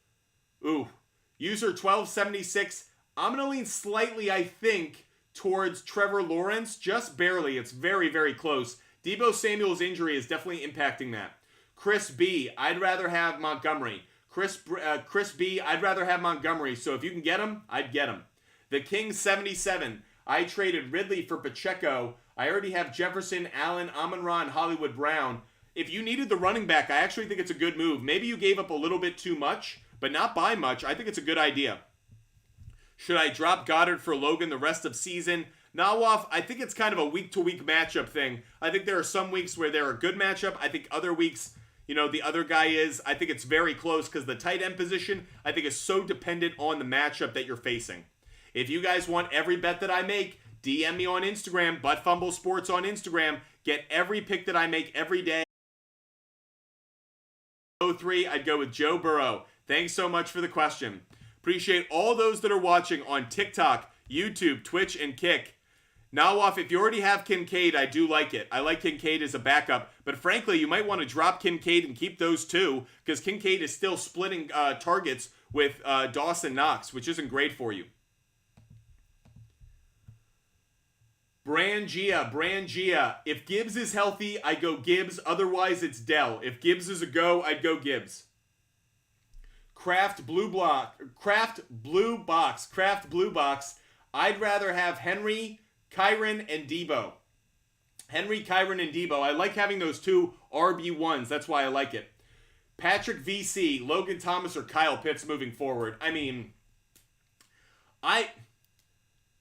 user 1276. I'm going to lean slightly, I think, towards Trevor Lawrence. Just barely. It's very, very close. Deebo Samuel's injury is definitely impacting that. Chris B. I'd rather have Montgomery. Chris B. I'd rather have Montgomery. So if you can get him, I'd get him. The King 77. I traded Ridley for Pacheco. I already have Jefferson, Allen, Amon-Ra, and Hollywood Brown. If you needed the running back, I actually think it's a good move. Maybe you gave up a little bit too much, but not by much. I think it's a good idea. Should I drop Goddard for Logan the rest of season? Nawaf, I think it's kind of a week-to-week matchup thing. I think there are some weeks where they're a good matchup. I think other weeks, the other guy is. I think it's very close because the tight end position, I think, is so dependent on the matchup that you're facing. If you guys want every bet that I make, DM me on Instagram, Butt Fumble Sports on Instagram. Get every pick that I make every day. 03, I'd go with Joe Burrow. Thanks so much for the question. Appreciate all those that are watching on TikTok, YouTube, Twitch, and Kick. Nawaf, if you already have Kincaid, I do like it. I like Kincaid as a backup. But frankly, you might want to drop Kincaid and keep those two because Kincaid is still splitting targets with Dawson Knox, which isn't great for you. Brangia. If Gibbs is healthy, I go Gibbs. Otherwise, it's Dell. If Gibbs is a go, I'd go Gibbs. Kraft Blue Box. I'd rather have Henry, Kyron, and Debo. I like having those two RB1s. That's why I like it. Patrick VC, Logan Thomas, or Kyle Pitts moving forward. I mean, I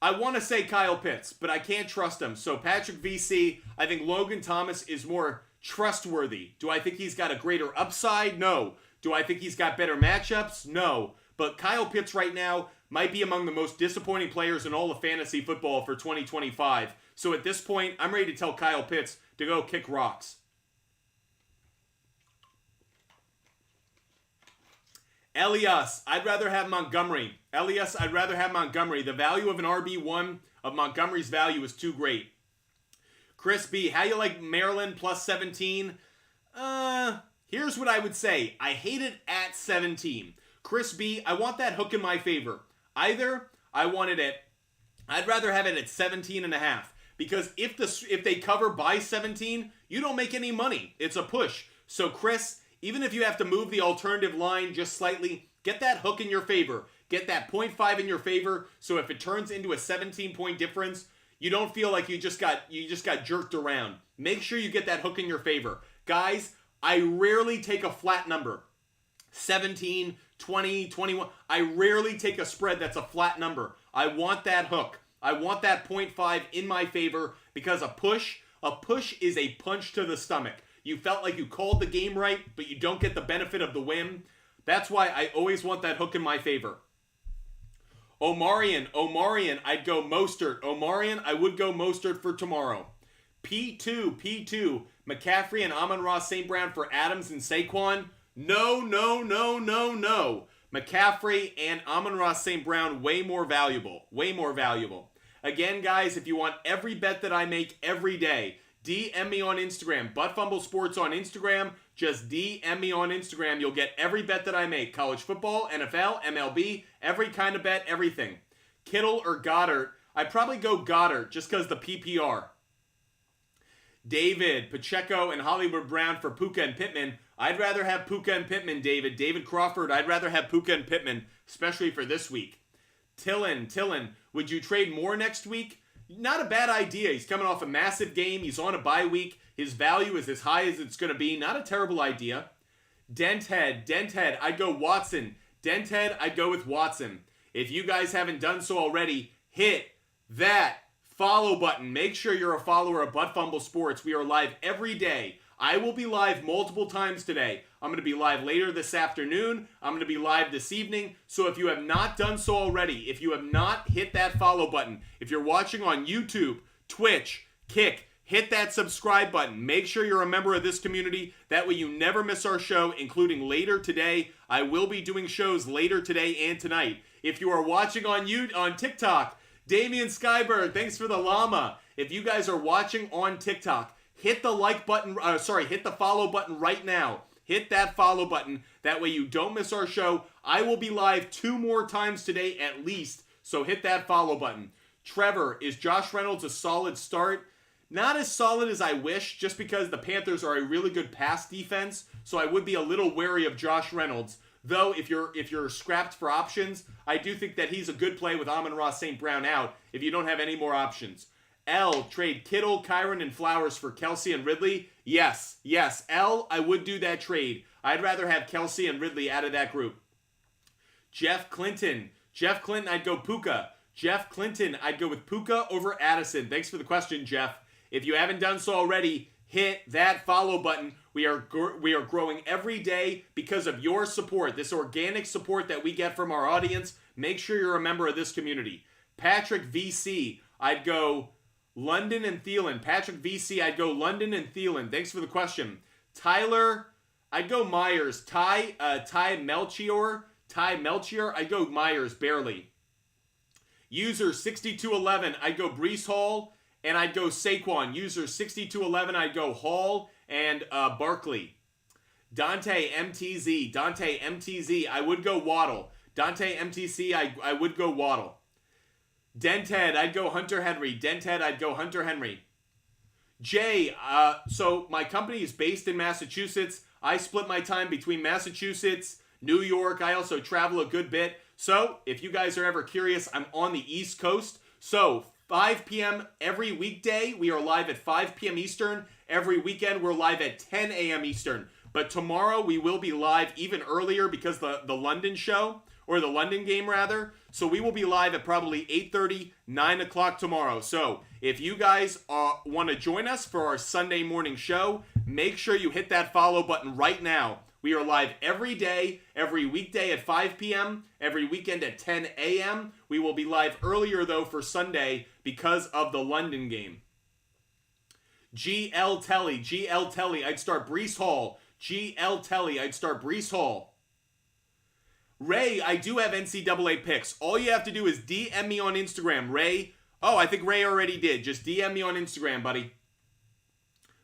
want to say Kyle Pitts, but I can't trust him. So Patrick VC, I think Logan Thomas is more trustworthy. Do I think he's got a greater upside? No. Do I think he's got better matchups? No. But Kyle Pitts right now might be among the most disappointing players in all of fantasy football for 2025. So at this point, I'm ready to tell Kyle Pitts to go kick rocks. Elias, I'd rather have Montgomery. The value of an RB1 of Montgomery's value is too great. Chris B, how you like Maryland plus 17? Here's what I would say. I hate it at 17. Chris B, I want that hook in my favor. Either I'd rather have it at 17.5. Because if they cover by 17, you don't make any money. It's a push. So Chris, even if you have to move the alternative line just slightly, get that hook in your favor. Get that 0.5 in your favor. So if it turns into a 17-point difference, you don't feel like you just got jerked around. Make sure you get that hook in your favor. Guys, I rarely take a flat number. 17, 20, 21. I rarely take a spread that's a flat number. I want that hook. I want that 0.5 in my favor because a push is a punch to the stomach. You felt like you called the game right, but you don't get the benefit of the win. That's why I always want that hook in my favor. Omarion, I'd go Mostert. Omarion, I would go Mostert for tomorrow. P2, McCaffrey and Amon-Ra St. Brown for Adams and Saquon. No. McCaffrey and Amon-Ra St. Brown way more valuable. Again, guys, if you want every bet that I make every day, DM me on Instagram. Butt Sports on Instagram. Just DM me on Instagram. You'll get every bet that I make. College football, NFL, MLB, every kind of bet, everything. Kittle or Goddard? I'd probably go Goddard just because the PPR. David, Pacheco, and Hollywood Brown for Puka and Pittman. I'd rather have Puka and Pittman, David. David Crawford, I'd rather have Puka and Pittman, especially for this week. Tillin, would you trade more next week? Not a bad idea. He's coming off a massive game. He's on a bye week. His value is as high as it's going to be. Not a terrible idea. Denthead, I'd go Watson. Denthead, I'd go with Watson. If you guys haven't done so already, hit that follow button. Make sure you're a follower of Butt Fumble Sports. We are live every day. I will be live multiple times today. I'm going to be live later this afternoon. I'm going to be live this evening. So if you have not done so already, if you have not hit that follow button, if you're watching on YouTube, Twitch, Kick, hit that subscribe button. Make sure you're a member of this community. That way you never miss our show, including later today. I will be doing shows later today and tonight. If you are watching on TikTok, Damian Skyberg, thanks for the llama. If you guys are watching on TikTok, hit the like button, hit the follow button right now. Hit that follow button. That way you don't miss our show. I will be live 2 more times today at least, so hit that follow button. Trevor, is Josh Reynolds a solid start? Not as solid as I wish, just because the Panthers are a really good pass defense, so I would be a little wary of Josh Reynolds. Though, if you're scrapped for options, I do think that he's a good play with Amon-Ra St. Brown out if you don't have any more options. L, trade Kittle, Kyron, and Flowers for Kelsey and Ridley. Yes. L, I would do that trade. I'd rather have Kelsey and Ridley out of that group. Jeff Clinton, I'd go Puka. Jeff Clinton, I'd go with Puka over Addison. Thanks for the question, Jeff. If you haven't done so already, hit that follow button. We are growing every day because of your support, this organic support that we get from our audience. Make sure you're a member of this community. Patrick VC, I'd go London and Thielen. Patrick VC, I'd go London and Thielen. Thanks for the question. Tyler, I'd go Myers. Ty Melchior, I'd go Myers, barely. User 6211, I'd go Breece Hall, and I'd go Saquon. User 6211, I'd go Hall and Barkley. Dante MTZ, I would go Waddle. Dante MTC, I would go Waddle. Denthead, I'd go Hunter Henry. Jay, so my company is based in Massachusetts. I split my time between Massachusetts, New York. I also travel a good bit. So if you guys are ever curious, I'm on the East Coast. So 5 p.m. every weekday, we are live at 5 p.m. Eastern. Every weekend, we're live at 10 a.m. Eastern. But tomorrow, we will be live even earlier because the London show, or the London game rather. So we will be live at probably 8:30, 9 o'clock tomorrow. So if you guys want to join us for our Sunday morning show, make sure you hit that follow button right now. We are live every day, every weekday at 5 p.m., every weekend at 10 a.m. We will be live earlier, though, for Sunday because of the London game. GL Telly, I'd start Breece Hall. GL Telly, I'd start Breece Hall. Ray, I do have NCAA picks. All you have to do is DM me on Instagram, Ray. Oh, I think Ray already did. Just DM me on Instagram, buddy.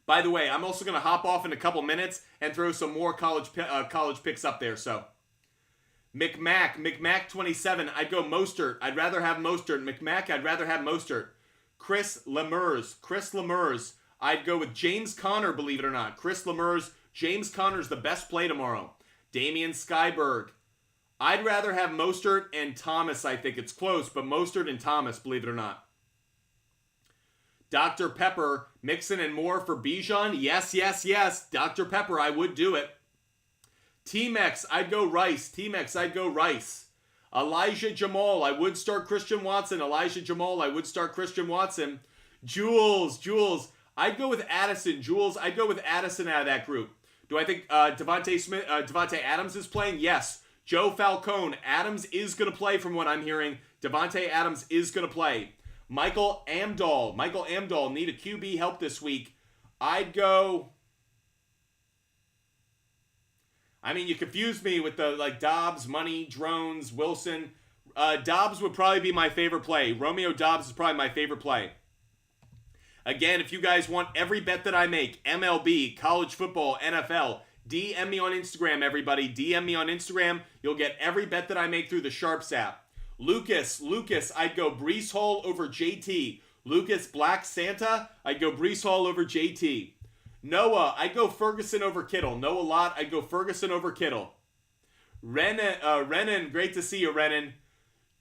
By the way, I'm also going to hop off in a couple minutes and throw some more college picks up there. So, McMack 27, I'd go Mostert. I'd rather have Mostert. McMack, I'd rather have Mostert. Chris Lemers, I'd go with James Conner, believe it or not. Chris Lemers, James Conner's the best play tomorrow. Damian Skyberg, I'd rather have Mostert and Thomas. I think it's close, but Mostert and Thomas, believe it or not. Dr. Pepper, Mixon and Moore for Bijan. Yes. Dr. Pepper, I would do it. T-Mex, I'd go Rice. T-Mex, I'd go Rice. Elijah Jamal, I would start Christian Watson. Elijah Jamal, I would start Christian Watson. Jules, I'd go with Addison. Jules, I'd go with Addison out of that group. Do I think Devontae Adams is playing? Yes. Joe Falcone, Adams is going to play from what I'm hearing. Devontae Adams is going to play. Michael Amdahl, need a QB help this week. I'd go... I mean, you confused me with the, Dobbs, Money, Drones, Wilson. Dobbs would probably be my favorite play. Romeo Dobbs is probably my favorite play. Again, if you guys want every bet that I make, MLB, college football, NFL, DM me on Instagram, everybody. DM me on Instagram. You'll get every bet that I make through the SHARPZ app. Lucas, I'd go Breece Hall over JT. Lucas Black Santa, I'd go Breece Hall over JT. Noah, I'd go Ferguson over Kittle. Noah Lott, I'd go Ferguson over Kittle. Renan, great to see you, Renan.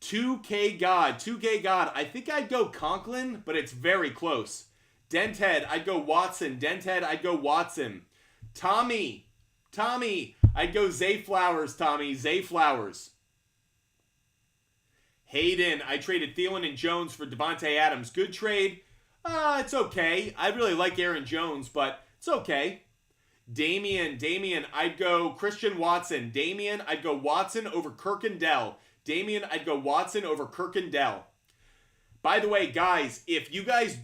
2K God, I think I'd go Conklin, but it's very close. Denthead, I'd go Watson. Tommy, I'd go Zay Flowers, Zay Flowers. Hayden, I traded Thielen and Jones for Devontae Adams. Good trade. It's okay. I really like Aaron Jones, but it's okay. Damian, I'd go Christian Watson. Damian, I'd go Watson over Kirkendall. By the way, guys, if you guys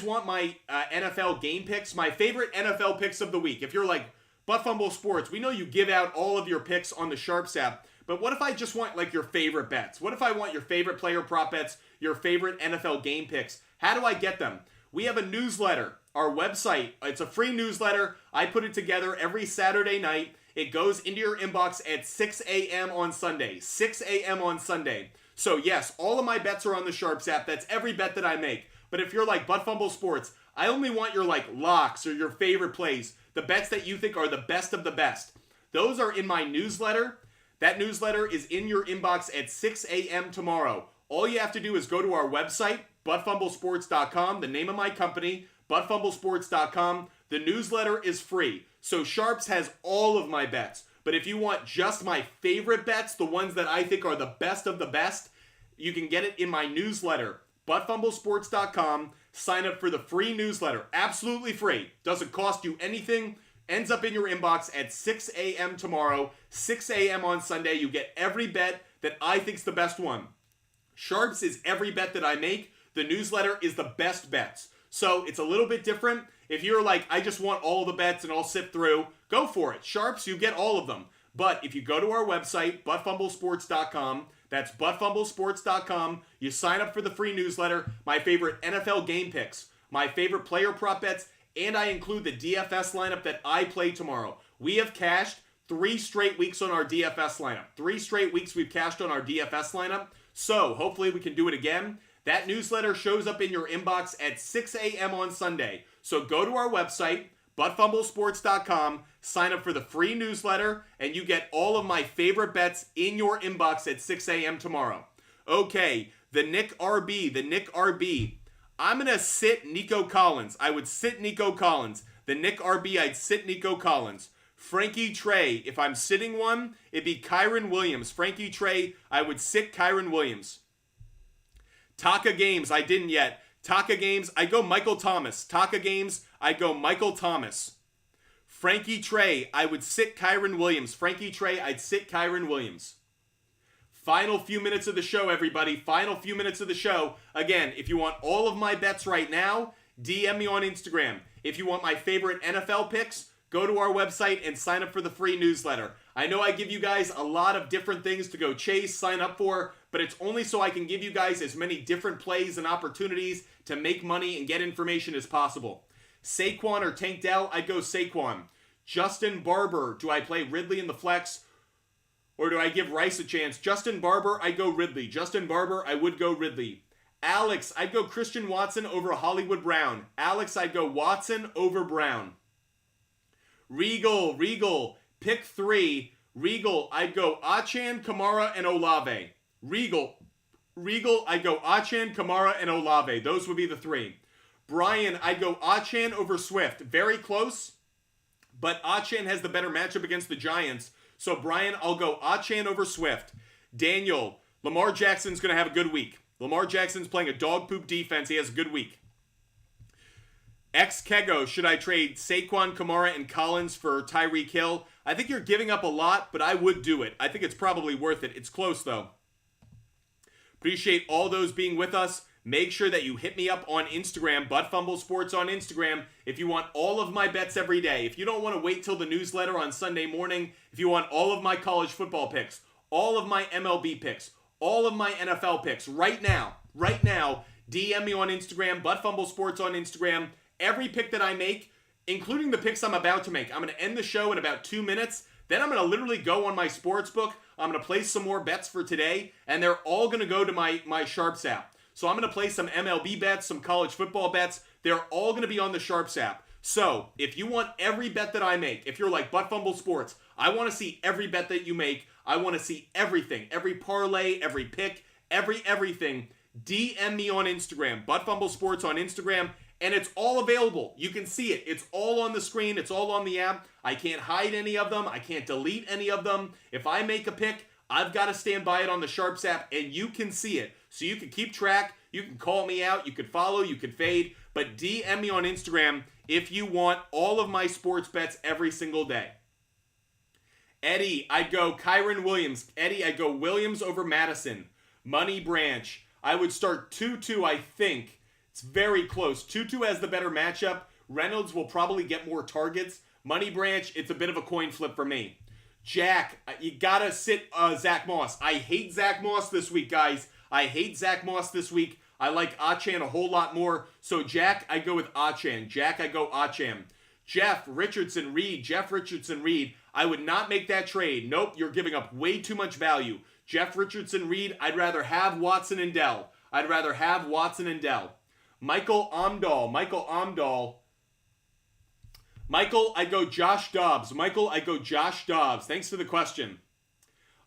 want my NFL game picks, my favorite NFL picks of the week, if you're like Butt Fumble Sports, we know you give out all of your picks on the SHARPZ app, but what if I just want your favorite bets? What if I want your favorite player prop bets, your favorite NFL game picks? How do I get them? We have a newsletter, our website. It's a free newsletter. I put it together every Saturday night. It goes into your inbox at 6 a.m. on Sunday. 6 a.m. on Sunday. So yes, all of my bets are on the SHARPZ app. That's every bet that I make. But if you're like Butt Fumble Sports, I only want your locks or your favorite plays, the bets that you think are the best of the best. Those are in my newsletter. That newsletter is in your inbox at 6 a.m. tomorrow. All you have to do is go to our website, buttfumblesports.com, the name of my company, buttfumblesports.com. The newsletter is free. So SHARPZ has all of my bets. But if you want just my favorite bets, the ones that I think are the best of the best, you can get it in my newsletter, buttfumblesports.com. Sign up for the free newsletter. Absolutely free. Doesn't cost you anything. Ends up in your inbox at 6 a.m. tomorrow, 6 a.m. on Sunday. You get every bet that I think's the best one. SHARPZ is every bet that I make. The newsletter is the best bets. So it's a little bit different. If you're like, I just want all the bets and I'll sift through, go for it. SHARPZ, you get all of them. But if you go to our website, buttfumblesports.com, that's buttfumblesports.com, you sign up for the free newsletter, my favorite NFL game picks, my favorite player prop bets, and I include the DFS lineup that I play tomorrow. We have cashed 3 straight weeks on our DFS lineup. 3 straight weeks we've cashed on our DFS lineup. So hopefully we can do it again. That newsletter shows up in your inbox at 6 a.m. on Sunday. So go to our website, buttfumblesports.com, sign up for the free newsletter, and you get all of my favorite bets in your inbox at 6 a.m. tomorrow. Okay, the Nick RB. I'm going to sit Nico Collins. I would sit Nico Collins. The Nick RB, I'd sit Nico Collins. Frankie Trey, if I'm sitting one, it'd be Kyron Williams. Frankie Trey, I would sit Kyron Williams. Taka Games, I didn't yet. Taka Games, I go Michael Thomas. Taka Games, I go Michael Thomas. Frankie Trey, I would sit Kyron Williams. Frankie Trey, I'd sit Kyron Williams. Final few minutes of the show, everybody. Final few minutes of the show. Again, if you want all of my bets right now, DM me on Instagram. If you want my favorite NFL picks, go to our website and sign up for the free newsletter. I know I give you guys a lot of different things to go chase, sign up for, but it's only so I can give you guys as many different plays and opportunities to make money and get information as possible. Saquon or Tank Dell, I'd go Saquon. Justin Barber, do I play Ridley in the flex? Or do I give Rice a chance? Justin Barber, I go Ridley. Justin Barber, I would go Ridley. Alex, I'd go Christian Watson over Hollywood Brown. Alex, I'd go Watson over Brown. Regal, pick 3. Regal, I'd go Achane, Kamara, and Olave. Regal, I'd go Achane, Kamara, and Olave. Those would be the 3. Brian, I'd go Achane over Swift. Very close, but Achan has the better matchup against the Giants. So, Brian, I'll go Achan over Swift. Daniel, Lamar Jackson's going to have a good week. Lamar Jackson's playing a dog poop defense. He has a good week. Kego, should I trade Saquon, Kamara, and Collins for Tyreek Hill? I think you're giving up a lot, but I would do it. I think it's probably worth it. It's close, though. Appreciate all those being with us. Make sure that you hit me up on Instagram, Butt Sports on Instagram, if you want all of my bets every day. If you don't want to wait till the newsletter on Sunday morning, if you want all of my college football picks, all of my MLB picks, all of my NFL picks, right now, DM me on Instagram, Butt Sports on Instagram. Every pick that I make, including the picks I'm about to make. I'm going to end the show in about 2 minutes. Then I'm going to literally go on my sports book. I'm going to place some more bets for today, and they're all going to go to my SHARPZ app. So I'm going to place some MLB bets, some college football bets. They're all going to be on the SHARPZ app. So if you want every bet that I make, if you're like Butt Sports, I want to see every bet that you make. I want to see everything, every parlay, every pick, everything. DM me on Instagram, Butt Sports on Instagram. And it's all available. You can see it. It's all on the screen. It's all on the app. I can't hide any of them. I can't delete any of them. If I make a pick, I've got to stand by it on the SHARPZ app, and you can see it. So you can keep track. You can call me out. You can follow. You can fade. But DM me on Instagram if you want all of my sports bets every single day. Eddie, I'd go Kyron Williams. Eddie, I'd go Williams over Madison. Money Branch. I would start 2-2, I think. It's very close. Tutu has the better matchup. Reynolds will probably get more targets. Money Branch, it's a bit of a coin flip for me. Jack, you gotta sit Zach Moss. I hate Zach Moss this week, guys. I hate Zach Moss this week. I like Achan a whole lot more. So Jack, I go with Achan. Jack, I go Achan. Jeff Richardson Reed. I would not make that trade. Nope, you're giving up way too much value. Jeff Richardson Reed, I'd rather have Watson and Dell. Michael Amdahl. Michael, I go Josh Dobbs. Thanks for the question.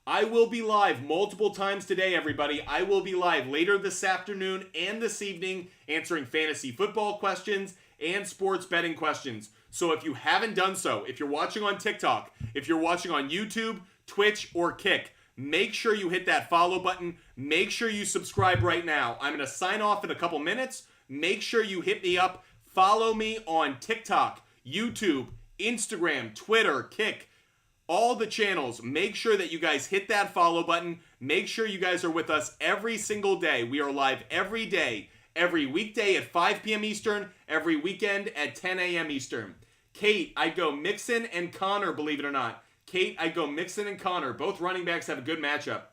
I will be live multiple times today, everybody. I will be live later this afternoon and this evening answering fantasy football questions and sports betting questions. So if you haven't done so, if you're watching on TikTok, if you're watching on YouTube, Twitch, or Kick, make sure you hit that follow button. Make sure you subscribe right now. I'm going to sign off in a couple minutes. Make sure you hit me up. Follow me on TikTok, YouTube, Instagram, Twitter, Kick, all the channels. Make sure that you guys hit that follow button. Make sure you guys are with us every single day. We are live every day, every weekday at 5 p.m. Eastern, every weekend at 10 a.m. Eastern. Kate, I'd go Mixon and Connor, believe it or not. Both running backs have a good matchup.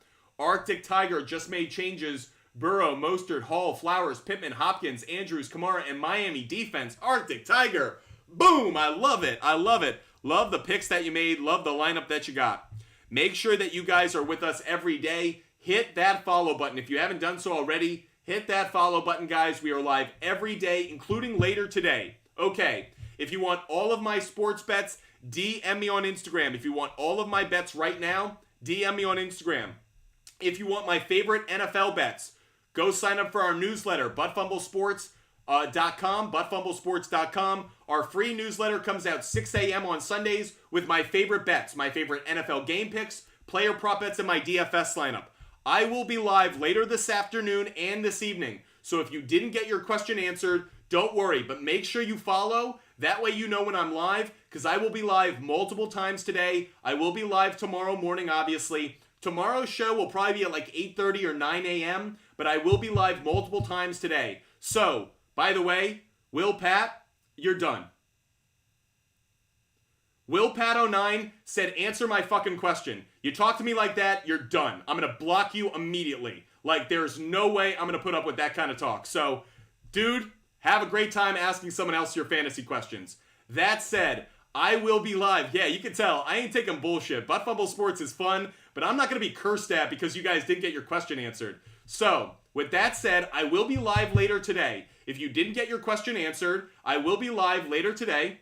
Arctic Tiger just made changes. Burrow, Mostert, Hall, Flowers, Pittman, Hopkins, Andrews, Kamara, and Miami defense. Arctic Tiger. Boom. I love it. Love the picks that you made. Love the lineup that you got. Make sure that you guys are with us every day. Hit that follow button. If you haven't done so already, hit that follow button, guys. We are live every day, including later today. Okay. If you want all of my sports bets, DM me on Instagram. If you want all of my bets right now, DM me on Instagram. If you want my favorite NFL bets, go sign up for our newsletter, buttfumblesports.com. Our free newsletter comes out 6 a.m. on Sundays with my favorite bets, my favorite NFL game picks, player prop bets, and my DFS lineup. I will be live later this afternoon and this evening. So if you didn't get your question answered, don't worry, but make sure you follow. That way you know when I'm live, because I will be live multiple times today. I will be live tomorrow morning, obviously. Tomorrow's show will probably be at like 8:30 or 9 a.m., but I will be live multiple times today. So, by the way, Will Pat, you're done. Will Pat 09 said, answer my fucking question. You talk to me like that, you're done. I'm going to block you immediately. Like, there's no way I'm going to put up with that kind of talk. So, dude, have a great time asking someone else your fantasy questions. That said, I will be live. Yeah, you can tell. I ain't taking bullshit. Butt Fumble Sports is fun, but I'm not going to be cursed at because you guys didn't get your question answered. So, with that said, I will be live later today. If you didn't get your question answered, I will be live later today.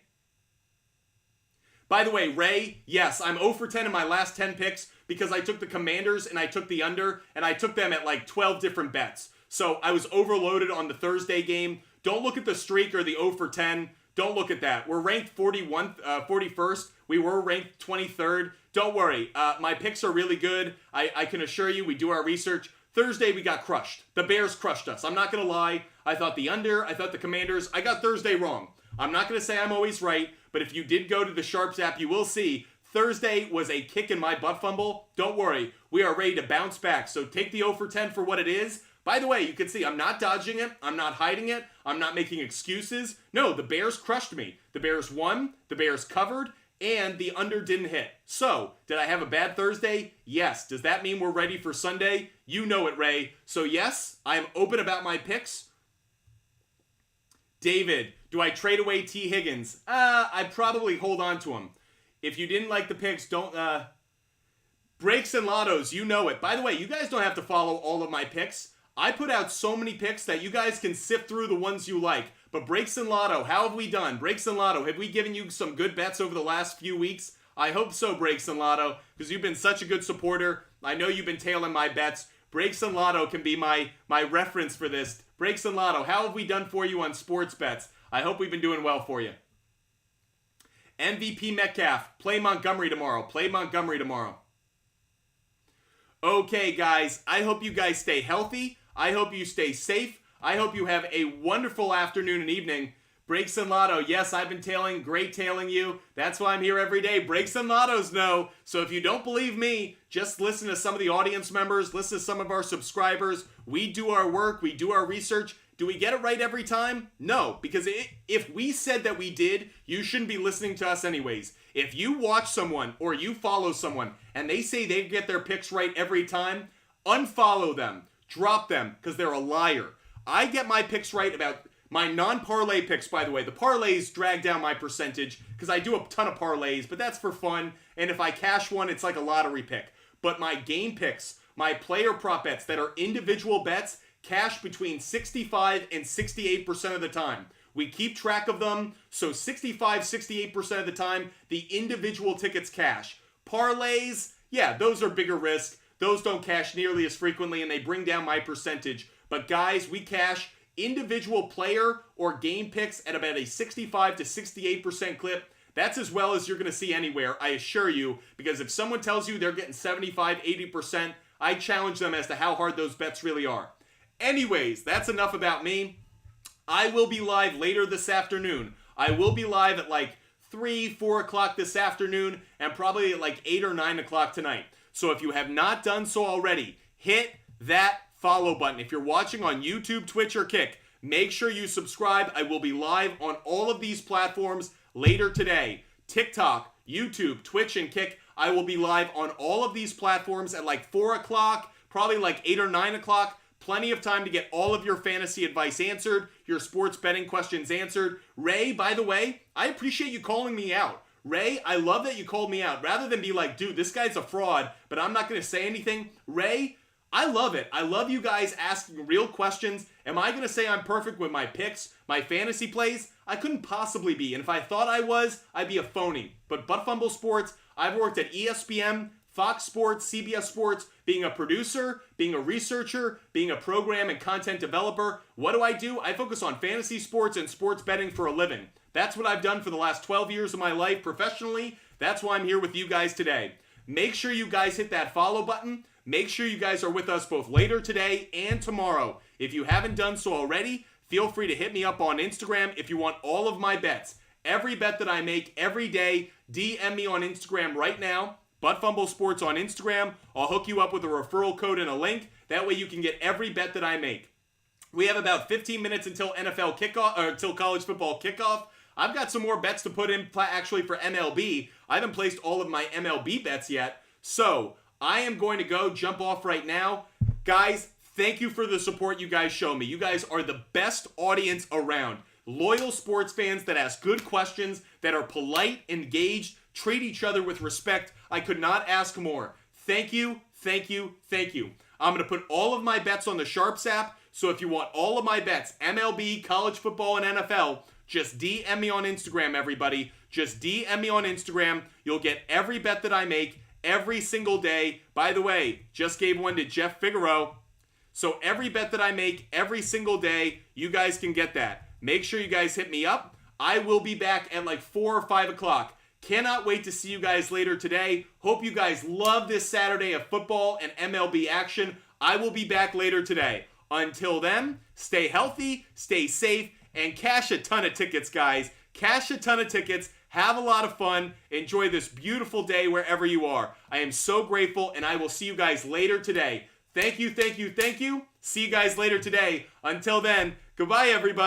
By the way, Ray, yes, I'm 0 for 10 in my last 10 picks because I took the Commanders and I took the under, and I took them at like 12 different bets. So I was overloaded on the Thursday game. Don't look at the streak or the 0 for 10. Don't look at that. We're ranked 41st. We were ranked 23rd. Don't worry. My picks are really good. I can assure you we do our research. Thursday, we got crushed. The Bears crushed us. I'm not going to lie. I thought the under. I thought the Commanders. I got Thursday wrong. I'm not going to say I'm always right, but if you did go to the SHARPZ app, you will see Thursday was a kick in my butt fumble. Don't worry. We are ready to bounce back. So take the 0 for 10 for what it is. By the way, you can see I'm not dodging it. I'm not hiding it. I'm not making excuses. No, the Bears crushed me. The Bears won. The Bears covered. And the under didn't hit. So, did I have a bad Thursday? Yes. Does that mean we're ready for Sunday? You know it, Ray. So yes, I am open about my picks. David, do I trade away T. Higgins? I'd probably hold on to him. If you didn't like the picks, don't, breaks and lottos, you know it. By the way, you guys don't have to follow all of my picks. I put out so many picks that you guys can sift through the ones you like. But Breaks and Lotto, how have we done? Breaks and Lotto, have we given you some good bets over the last few weeks? I hope so, Breaks and Lotto, because you've been such a good supporter. I know you've been tailing my bets. Breaks and Lotto can be my reference for this. Breaks and Lotto, how have we done for you on sports bets? I hope we've been doing well for you. MVP Metcalf, play Montgomery tomorrow. Play Montgomery tomorrow. Okay, guys, I hope you guys stay healthy. I hope you stay safe. I hope you have a wonderful afternoon and evening. Breaks and Lotto, yes, I've been great tailing you. That's why I'm here every day. Breaks and Lottos know. So if you don't believe me, just listen to some of the audience members, listen to some of our subscribers. We do our work, we do our research. Do we get it right every time? No, because if we said that we did, you shouldn't be listening to us anyways. If you watch someone or you follow someone and they say they get their picks right every time, unfollow them, drop them, because they're a liar. I get my picks right about my non-parlay picks, by the way. The parlays drag down my percentage because I do a ton of parlays, but that's for fun. And if I cash one, it's like a lottery pick. But my game picks, my player prop bets that are individual bets, cash between 65 and 68% of the time. We keep track of them, so 65, 68% of the time, the individual tickets cash. Parlays, yeah, those are bigger risk. Those don't cash nearly as frequently, and they bring down my percentage. But guys, we cash individual player or game picks at about a 65 to 68% clip. That's as well as you're going to see anywhere, I assure you, because if someone tells you they're getting 75, 80%, I challenge them as to how hard those bets really are. Anyways, that's enough about me. I will be live later this afternoon. I will be live at like 3, 4 o'clock this afternoon and probably at like 8 or 9 o'clock tonight. So if you have not done so already, hit that follow button. If you're watching on YouTube, Twitch, or Kick, make sure you subscribe. I will be live on all of these platforms later today. TikTok, YouTube, Twitch, and Kick. I will be live on all of these platforms at like 4 o'clock, probably like 8 or 9 o'clock. Plenty of time to get all of your fantasy advice answered, your sports betting questions answered. Ray, by the way, I appreciate you calling me out. Ray, I love that you called me out. Rather than be like, dude, this guy's a fraud, but I'm not going to say anything. Ray, I love it. I love you guys asking real questions. Am I going to say I'm perfect with my picks, my fantasy plays? I couldn't possibly be. And if I thought I was, I'd be a phony. But Butt Fumble Sports, I've worked at ESPN, Fox Sports, CBS Sports, being a producer, being a researcher, being a program and content developer. What do? I focus on fantasy sports and sports betting for a living. That's what I've done for the last 12 years of my life professionally. That's why I'm here with you guys today. Make sure you guys hit that follow button. Make sure you guys are with us both later today and tomorrow. If you haven't done so already, feel free to hit me up on Instagram if you want all of my bets. Every bet that I make every day, DM me on Instagram right now. Butt Fumble Sports on Instagram. I'll hook you up with a referral code and a link. That way you can get every bet that I make. We have about 15 minutes until NFL kickoff, or until college football kickoff. I've got some more bets to put in actually for MLB. I haven't placed all of my MLB bets yet. So I am going to go jump off right now. Guys, thank you for the support you guys show me. You guys are the best audience around. Loyal sports fans that ask good questions, that are polite, engaged, treat each other with respect. I could not ask more. Thank you, thank you, thank you. I'm going to put all of my bets on the SHARPZ app, so if you want all of my bets, MLB, college football, and NFL, just DM me on Instagram, everybody. Just DM me on Instagram. You'll get every bet that I make every single day. By the way, just gave one to Jeff Figaro. So every bet that I make every single day, you guys can get that. Make sure you guys hit me up. I will be back at like 4 or 5 o'clock. Cannot wait to see you guys later today. Hope you guys love this Saturday of football and MLB action. I will be back later today. Until then, stay healthy, stay safe, and cash a ton of tickets, guys. Cash a ton of tickets. Have a lot of fun. Enjoy this beautiful day wherever you are. I am so grateful, and I will see you guys later today. Thank you, thank you, thank you. See you guys later today. Until then, goodbye, everybody.